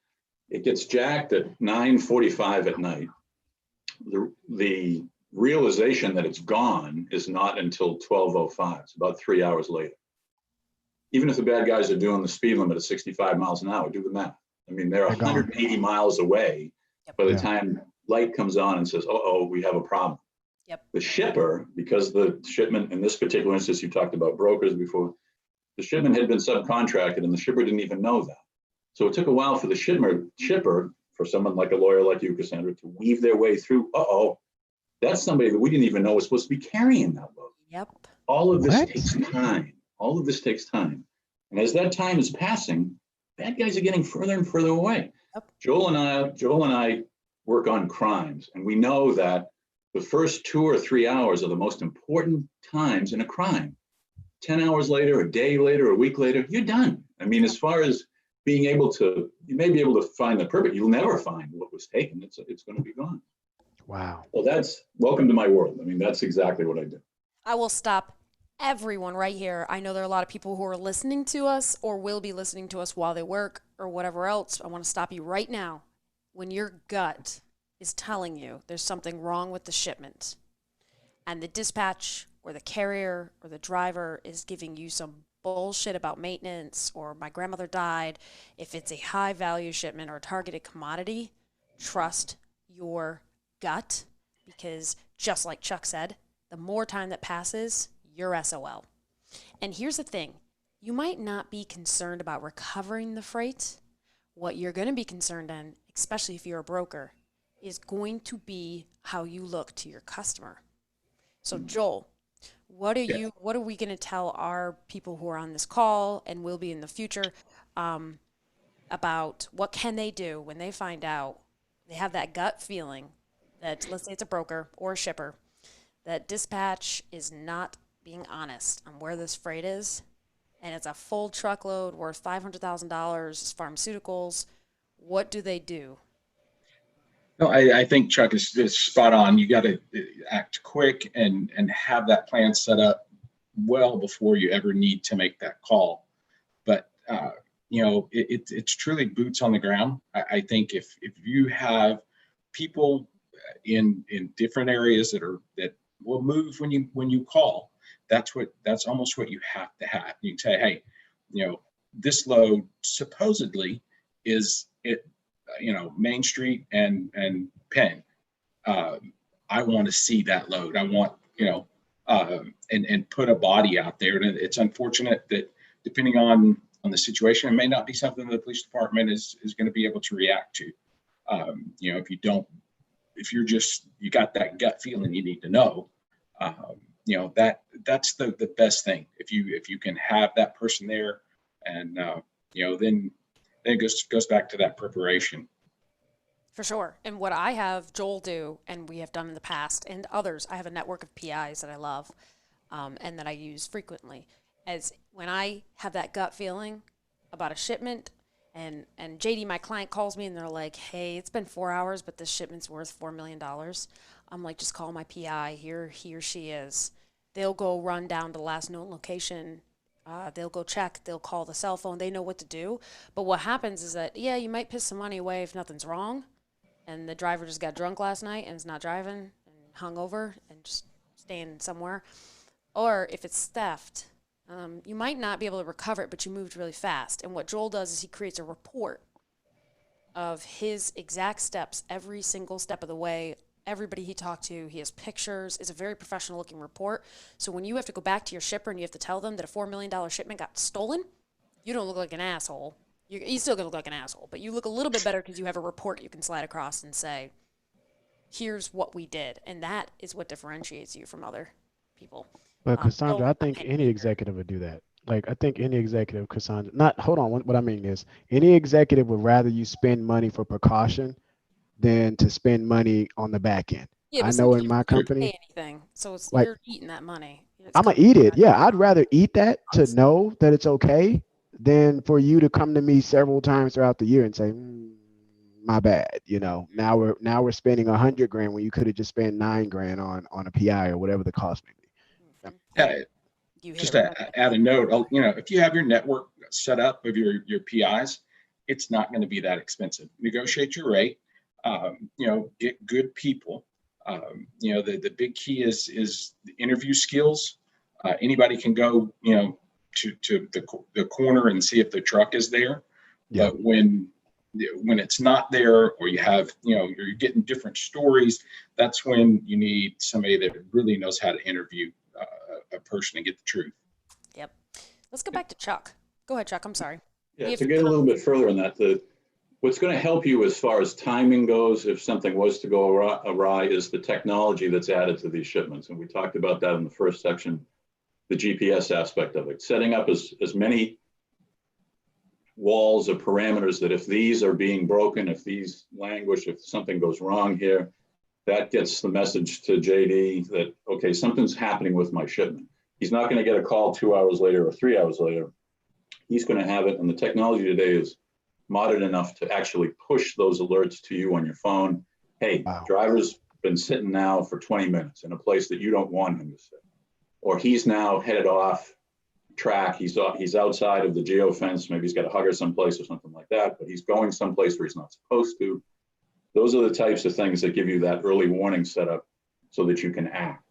It gets jacked at 9:45 at night. The realization that it's gone is not until 12:05. It's about 3 hours later. Even if the bad guys are doing the speed limit at 65 miles an hour, do the math. I mean, they're 180 miles away by the time light comes on and says, oh, we have a problem. Yep. The shipper, because the shipment, in this particular instance, you talked about brokers before, the shipment had been subcontracted and the shipper didn't even know that. So it took a while for the shipper, for someone like a lawyer like you, Cassandra, to weave their way through, that's somebody that we didn't even know was supposed to be carrying that load. Yep. All of this takes time. All of this takes time. And as that time is passing, bad guys are getting further and further away. Yep. Joel and I work on crimes, and we know that the first 2 or 3 hours are the most important times in a crime. 10 hours later, a day later, a week later, you're done. I mean, as far as being able to, you may be able to find the perpet, you'll never find what was taken. It's going to be gone. Wow. Well, that's welcome to my world. I mean, that's exactly what I do. I will stop everyone right here. I know there are a lot of people who are listening to us or will be listening to us while they work or whatever else. I want to stop you right now. When your gut is telling you there's something wrong with the shipment and the dispatch or the carrier or the driver is giving you some bullshit about maintenance or my grandmother died, if it's a high value shipment or targeted commodity, trust your gut, because just like Chuck said, the more time that passes, you're SOL. And here's the thing, you might not be concerned about recovering the freight. What you're going to be concerned in, especially if you're a broker, is going to be how you look to your customer. So Joel, what are we going to tell our people who are on this call and will be in the future about what can they do when they find out they have that gut feeling that, let's say it's a broker or a shipper, that dispatch is not being honest on where this freight is, and it's a full truckload worth $500,000 pharmaceuticals, what do they do? No, I think Chuck is spot on. You got to act quick and have that plan set up well before you ever need to make that call. But it's truly boots on the ground. I think if you have people in different areas that will move when you call, that's almost what you have to have. You can say, hey, this load supposedly is it. Main Street and Penn. I want to see that load. I want, and put a body out there. And it's unfortunate that depending on the situation, it may not be something the police department is going to be able to react to. If you got that gut feeling, you need to know, that's the best thing. If you can have that person there, and then it goes back to that preparation. For sure. And what I have Joel do, and we have done in the past, and others, I have a network of PIs that I love and that I use frequently, as when I have that gut feeling about a shipment, and JD, my client, calls me and they're like, hey, it's been 4 hours, but this shipment's worth $4 million. I'm like, just call my PI. Here he or she is. They'll go run down to the last known location. They'll go check, they'll call the cell phone, they know what to do. But what happens is that, yeah, you might piss some money away if nothing's wrong, and the driver just got drunk last night and is not driving and hung over and just staying somewhere. Or if it's theft, you might not be able to recover it, but you moved really fast. And what Joel does is he creates a report of his exact steps every single step of the way. Everybody he talked to, he has pictures. It's a very professional looking report. So when you have to go back to your shipper and you have to tell them that a $4 million shipment got stolen, you don't look like an asshole. You're still going to look like an asshole, but you look a little bit better because you have a report you can slide across and say, here's what we did. And that is what differentiates you from other people. But Cassandra, I think any executive would do that. Like, I think any executive, Cassandra, hold on, what I mean is, any executive would rather you spend money for precaution than to spend money on the back end. Yeah, I know in my company, pay anything, so it's like, you're eating that money. I'm gonna eat it. Yeah, I'd rather eat that to know that it's okay than for you to come to me several times throughout the year and say, my bad. Now we're spending $100,000 when you could have just spent $9,000 on a PI or whatever the cost may be. Just to add a note, if you have your network set up of your PIs, it's not going to be that expensive. Negotiate your rate. Get good people. The big key is the interview skills. Anybody can go, to the corner and see if the truck is there. Yeah. But when it's not there, or you have, you're getting different stories, that's when you need somebody that really knows how to interview a person and get the truth. Yep. Let's go back to Chuck. Go ahead, Chuck. I'm sorry. Yeah, to get a little bit further on that, what's going to help you as far as timing goes, if something was to go awry, is the technology that's added to these shipments. And we talked about that in the first section, the GPS aspect of it. Setting up as many walls or parameters that if these are being broken, if these languish, if something goes wrong here, that gets the message to JD that, okay, something's happening with my shipment. He's not going to get a call 2 hours later or 3 hours later. He's going to have it. And the technology today is modern enough to actually push those alerts to you on your phone. Hey, wow, driver's been sitting now for 20 minutes in a place that you don't want him to sit. Or he's now headed off track. He's outside of the geofence. Maybe he's got a hugger someplace or something like that, but he's going someplace where he's not supposed to. Those are the types of things that give you that early warning setup so that you can act.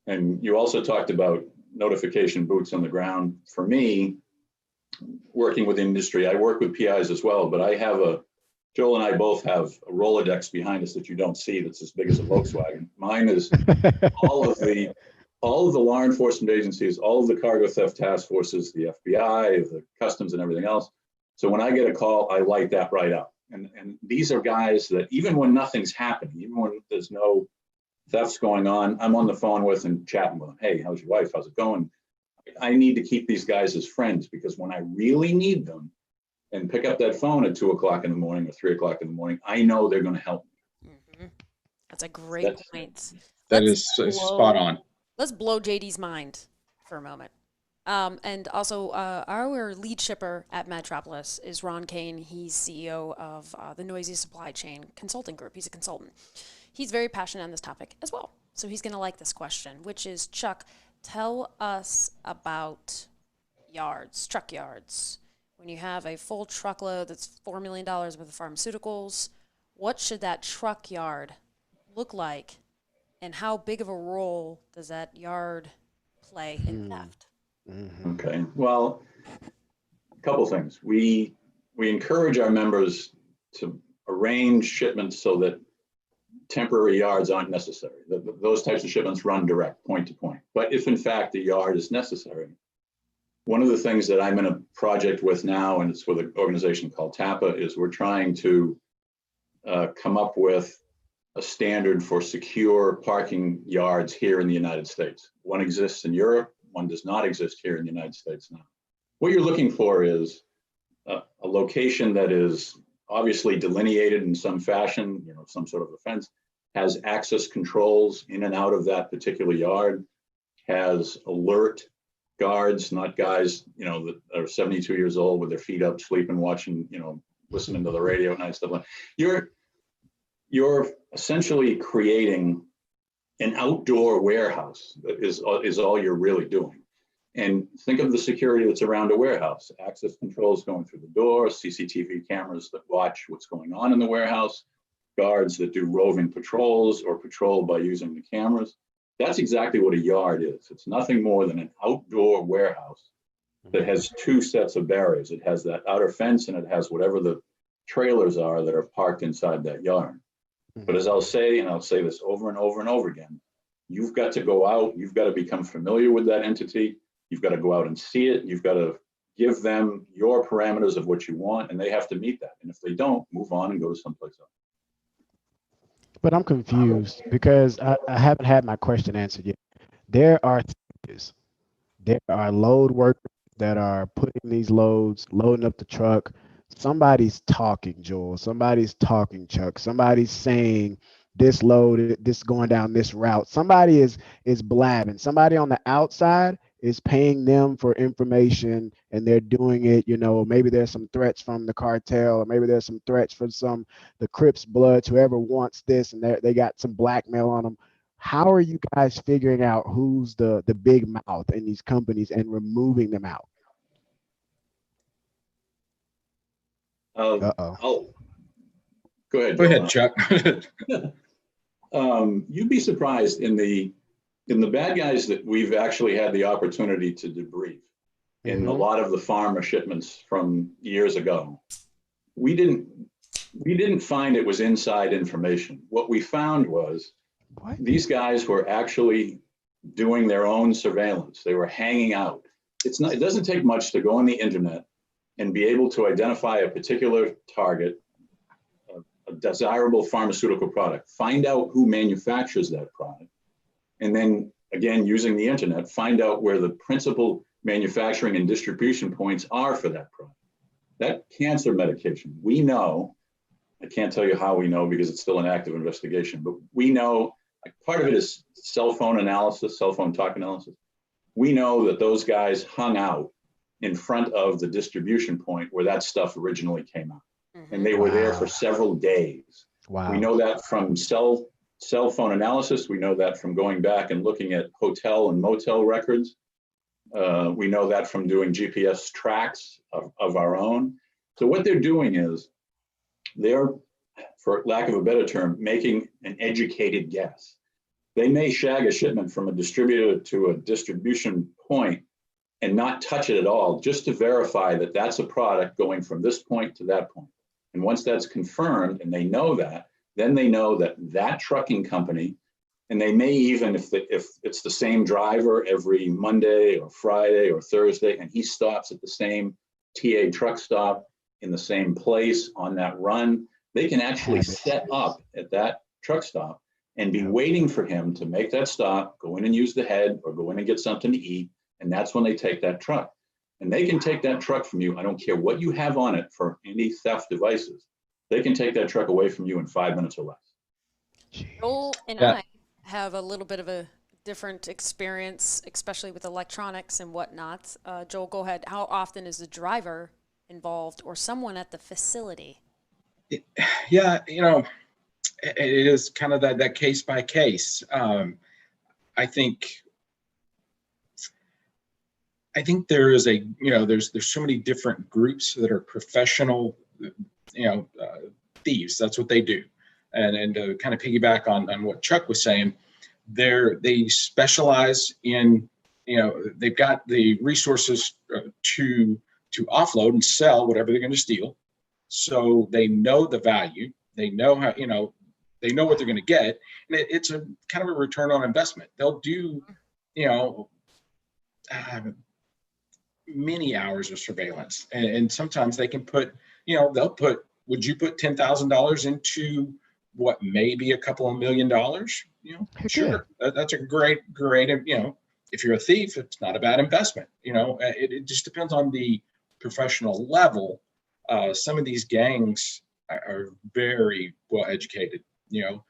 And you also talked about notification boots on the ground. For me, working with industry, I work with PIs as well, but Joel and I both have a Rolodex behind us that you don't see that's as big as a Volkswagen. Mine is all of the law enforcement agencies, all of the cargo theft task forces, the FBI, the customs and everything else. So when I get a call, I light that right up. And these are guys that even when nothing's happening, even when there's no thefts going on, I'm on the phone with and chatting with them. Hey, how's your wife? How's it going? I need to keep these guys as friends, because when I really need them and pick up that phone at 2 o'clock in the morning or 3 o'clock in the morning, I know they're going to help me. Mm-hmm. That's a great point. That is spot on. Let's blow JD's mind for a moment. And also, our lead shipper at Metropolis is Ron Kane. He's CEO of the Noisy Supply Chain Consulting Group. He's a consultant. He's very passionate on this topic as well. So he's going to like this question, which is, Chuck, tell us about yards, truck yards. When you have a full truckload that's $4 million worth of pharmaceuticals, what should that truck yard look like? And how big of a role does that yard play in theft? Okay, well, a couple things. We encourage our members to arrange shipments so that temporary yards aren't necessary. Those types of shipments run direct, point to point. But if in fact the yard is necessary, one of the things that I'm in a project with now, and it's with an organization called TAPA, is we're trying to come up with a standard for secure parking yards here in the United States. One exists in Europe, one does not exist here in the United States now. What you're looking for is a location that is obviously delineated in some fashion, some sort of a fence, has access controls in and out of that particular yard, has alert guards, not guys, that are 72 years old with their feet up, sleeping, watching, listening to the radio at night, stuff like that. You're essentially creating an outdoor warehouse that is all you're really doing. And think of the security that's around a warehouse. Access controls going through the door, CCTV cameras that watch what's going on in the warehouse, guards that do roving patrols or patrol by using the cameras. That's exactly what a yard is. It's nothing more than an outdoor warehouse that has two sets of barriers. It has that outer fence and it has whatever the trailers are that are parked inside that yard. But as I'll say, and I'll say this over and over and over again, you've got to go out, you've got to become familiar with that entity, you've got to go out and see it, you've got to give them your parameters of what you want, and they have to meet that. And if they don't, move on and go to someplace else. But I'm confused because I haven't had my question answered yet. There are load workers that are putting these loads, loading up the truck. Somebody's talking, Joel. Somebody's talking, Chuck. Somebody's saying this load, this going down this route. Somebody is blabbing. Somebody on the outside is paying them for information, and they're doing it. Maybe there's some threats from the cartel, or maybe there's some threats from the Crips Bloods, whoever wants this, and they got some blackmail on them. How are you guys figuring out who's the big mouth in these companies and removing them out? Go ahead. Go ahead, Chuck. You'd be surprised in the bad guys that we've actually had the opportunity to debrief in a lot of the pharma shipments from years ago. We didn't find it was inside information. What we found was these guys were actually doing their own surveillance. They were hanging out. It doesn't take much to go on the internet and be able to identify a particular target, a desirable pharmaceutical product, find out who manufactures that product, and then, again, using the internet, find out where the principal manufacturing and distribution points are for that product. That cancer medication, we know, I can't tell you how we know because it's still an active investigation, but we know, part of it is cell phone talk analysis. We know that those guys hung out in front of the distribution point where that stuff originally came out. And they were there for several days. Wow. We know that from cell phone analysis. We know that from going back and looking at hotel and motel records. We know that from doing GPS tracks of our own. So what they're doing is they're, for lack of a better term, making an educated guess. They may shag a shipment from a distributor to a distribution point and not touch it at all, just to verify that that's a product going from this point to that point. And once that's confirmed and they know that, then they know that that trucking company, and they may even, if it's the same driver every Monday or Friday or Thursday, and he stops at the same TA truck stop in the same place on that run, they can actually set up at that truck stop and be waiting for him to make that stop, go in and use the head or go in and get something to eat. And that's when they take that truck. And they can take that truck from you. I don't care what you have on it for any theft devices. They can take that truck away from you in 5 minutes or less. Joel and Yeah. I have a little bit of a different experience, especially with electronics and whatnot. Joel, go ahead. How often is the driver involved or someone at the facility? Yeah, it is kind of that case by case. I think there is there's so many different groups that are professional, thieves. That's what they do. And to kind of piggyback on what Chuck was saying, they specialize in, they've got the resources to offload and sell whatever they're going to steal. So they know the value. They know how, they know what they're going to get. And it's a kind of a return on investment. They'll do, many hours of surveillance. And sometimes they can put, would you put $10,000 into what may be a couple of $1 million? Sure. That's a great, if you're a thief, it's not a bad investment. It just depends on the professional level. Some of these gangs are very well educated, in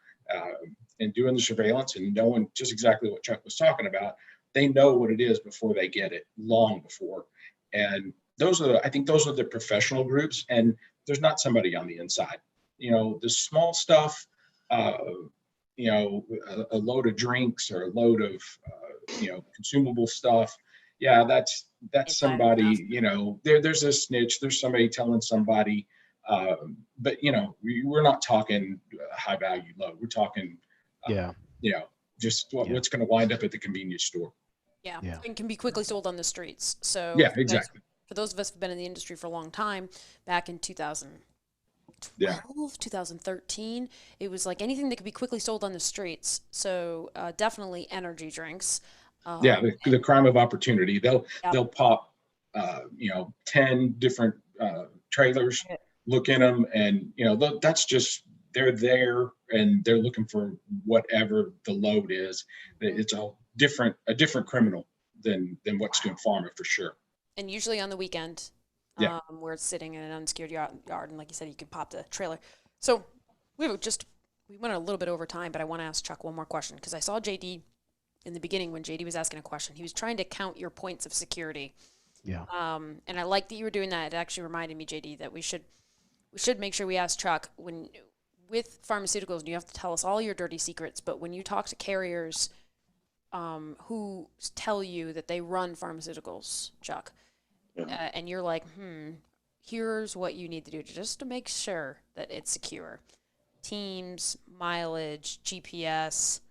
doing the surveillance and knowing just exactly what Chuck was talking about. They know what it is before they get it, long before. And I think those are the professional groups, and there's not somebody on the inside. The small stuff, a load of drinks or a load of, consumable stuff. Yeah, that's somebody, there's a snitch, there's somebody telling somebody, but we're not talking high value load. We're talking, just what's going to wind up at the convenience store. Yeah, and can be quickly sold on the streets. So yeah, exactly. For those of us who've been in the industry for a long time, back in 2012, 2013, it was like anything that could be quickly sold on the streets. So definitely energy drinks. The crime of opportunity. They'll pop, 10 different trailers, look in them, and that's just, they're there and they're looking for whatever the load is. It's a different criminal than what's doing pharma for sure. And usually on the weekend, where it's sitting in an unsecured yard, and like you said, you could pop the trailer. So we went a little bit over time, but I want to ask Chuck one more question, because I saw JD in the beginning when JD was asking a question. He was trying to count your points of security. Yeah. And I like that you were doing that. It actually reminded me, JD, that we should make sure we ask Chuck, when with pharmaceuticals, you have to tell us all your dirty secrets, but when you talk to carriers who tell you that they run pharmaceuticals, Chuck, and you're like, here's what you need to do just to make sure that it's secure. Teams, mileage, GPS.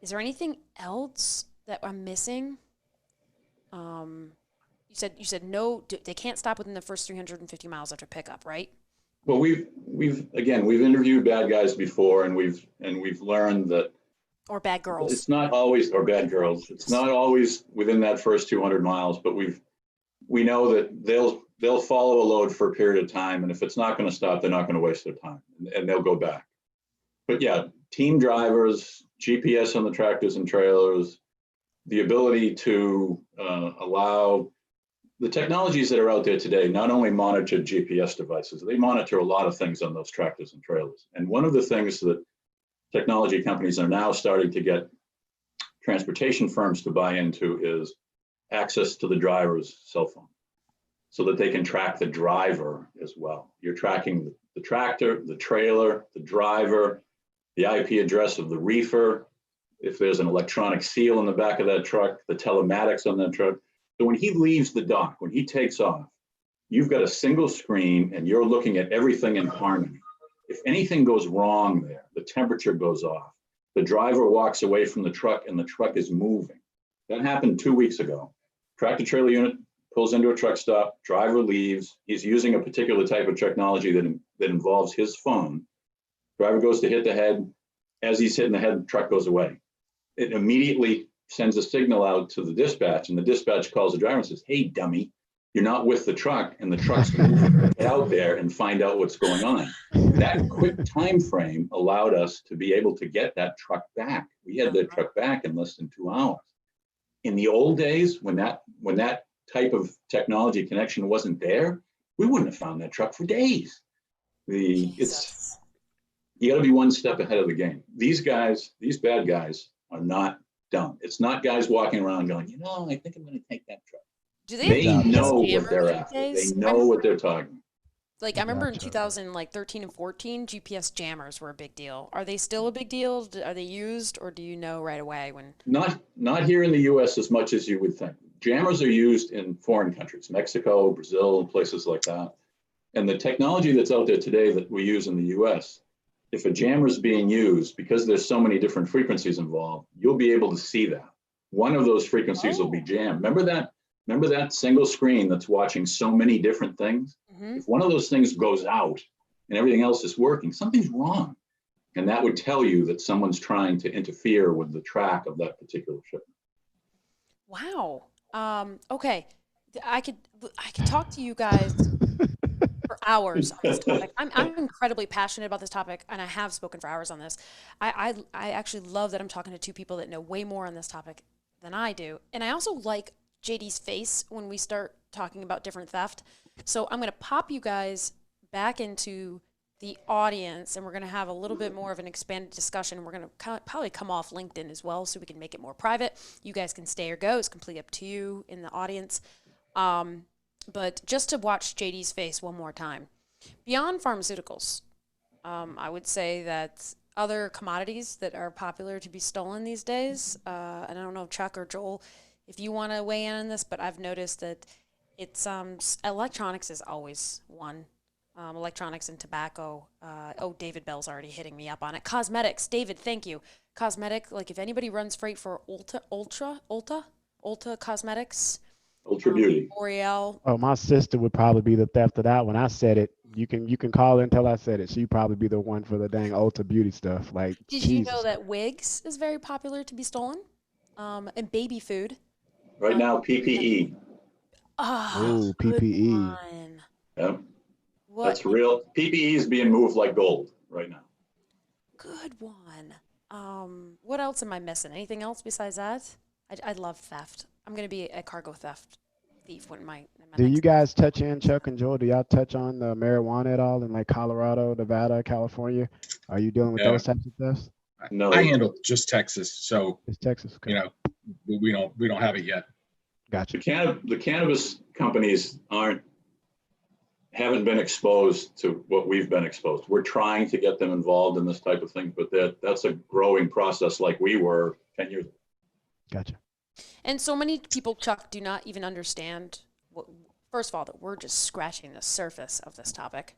Is there anything else that I'm missing? You said no, they can't stop within the first 350 miles after pickup, right? Well, we've interviewed bad guys before, and we've learned that, or bad girls. It's not always, or bad girls. It's not always within that first 200 miles, but we know that they'll follow a load for a period of time, and if it's not going to stop, they're not going to waste their time, and they'll go back. But yeah, team drivers, GPS on the tractors and trailers, the ability to allow the technologies that are out there today not only monitor GPS devices, they monitor a lot of things on those tractors and trailers. And one of the things that technology companies are now starting to get transportation firms to buy into is access to the driver's cell phone, so that they can track the driver as well. You're tracking the tractor, the trailer, the driver, the IP address of the reefer, if there's an electronic seal in the back of that truck, the telematics on that truck. So when he leaves the dock, when he takes off, you've got a single screen and you're looking at everything in harmony. If anything goes wrong there, the temperature goes off, the driver walks away from the truck and the truck is moving. That happened 2 weeks ago. Tractor trailer unit pulls into a truck stop, driver leaves. He's using a particular type of technology that involves his phone. Driver goes to hit the head. As he's hitting the head, the truck goes away. It immediately sends a signal out to the dispatch, and the dispatch calls the driver and says, "Hey, dummy, you're not with the truck, and the truck's moving. Get out there and find out what's going on." That quick time frame allowed us to be able to get that truck back. We had that truck back in less than 2 hours. In the old days, when that type of technology connection wasn't there, we wouldn't have found that truck for days. You got to be one step ahead of the game. These guys, these bad guys, are not dumb. It's not guys walking around going, I think I'm going to take that truck. Do they They have know GPS what they're jammers after. these They days? know what they're talking. Like, I remember in 2013 and 14, GPS jammers were a big deal. Are they still a big deal? Are they used, or do you know right away when? Not here in the U.S. as much as you would think. Jammers are used in foreign countries, Mexico, Brazil, places like that. And the technology that's out there today that we use in the U.S., if a jammer is being used, because there's so many different frequencies involved, you'll be able to see that. One of those frequencies will be jammed. Remember that single screen that's watching so many different things? Mm-hmm. If one of those things goes out and everything else is working, something's wrong. And that would tell you that someone's trying to interfere with the track of that particular shipment. Wow. Okay. I could talk to you guys for hours on this topic. I'm incredibly passionate about this topic, and I have spoken for hours on this. I actually love that I'm talking to two people that know way more on this topic than I do. And I also like JD's face when we start talking about different theft. So I'm going to pop you guys back into the audience, and we're going to have a little bit more of an expanded discussion. We're going to probably come off LinkedIn as well, so we can make it more private. You guys can stay or go. It's completely up to you in the audience. But just to watch JD's face one more time. Beyond pharmaceuticals, I would say that other commodities that are popular to be stolen these days, and I don't know if Chuck or Joel, if you want to weigh in on this, but I've noticed that it's electronics is always one. Electronics and tobacco. David Bell's already hitting me up on it. Cosmetics. David, thank you. Cosmetic, like if anybody runs freight for Ulta Cosmetics. Ultra Beauty. L'Oreal. Oh, my sister would probably be the theft of that. When I said it, you can call her until I said it. She'd probably be the one for the dang Ulta Beauty stuff. Like, Did Jesus. you know that wigs is very popular to be stolen? And baby food. Right now, PPE. Oh, PPE. Yep. That's real. PPE is being moved like gold right now. Good one. What else am I missing? Anything else besides that? I love theft. I'm going to be a cargo theft thief when my Do you guys touch in, Chuck and Joel? Do y'all touch on the marijuana at all in like Colorado, Nevada, California? Are you dealing with those types of thefts? No, I handle just Texas, so it's Texas. Okay. We don't have it yet. Gotcha. The cannabis companies haven't been exposed to what we've been exposed. We're trying to get them involved in this type of thing, but that's a growing process like we were 10 years ago. Gotcha. And so many people, Chuck, do not even understand, first of all, that we're just scratching the surface of this topic.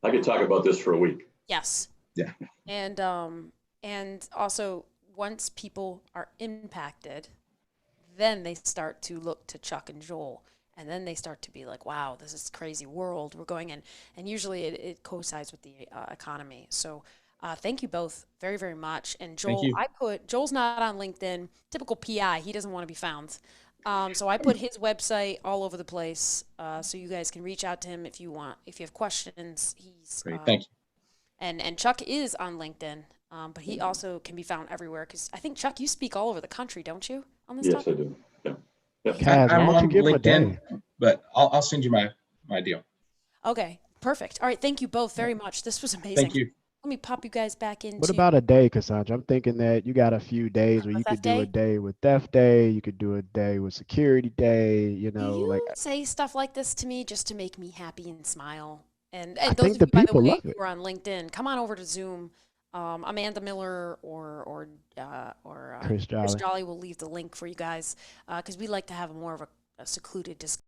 I could talk about this for a week. Yes. Yeah. And also, once people are impacted, then they start to look to Chuck and Joel. And then they start to be like, wow, this is a crazy world we're going in. And usually it coincides with the economy. So thank you both very, very much. And Joel, Joel's not on LinkedIn. Typical PI. He doesn't want to be found. So I put his website all over the place. So you guys can reach out to him if you want. If you have questions, he's great. Thank you. And Chuck is on LinkedIn, but he also can be found everywhere. Because I think, Chuck, you speak all over the country, don't you, on this topic? Yes, I do. Yeah. Kaz, I'm why don't on you give him a LinkedIn, day? but I'll send you my deal. Okay, perfect. All right, thank you both very much. This was amazing. Thank you. Let me pop you guys back into. What about a day, Cassandra? I'm thinking that you got a few days where you could do a day with theft day. You could do a day with security day. Do you say stuff like this to me just to make me happy and smile? And I those think of the you, by the people way, love who it. are on LinkedIn, come on over to Zoom. Amanda Miller or Chris Chris Jolly will leave the link for you guys because we like to have more of a secluded discussion.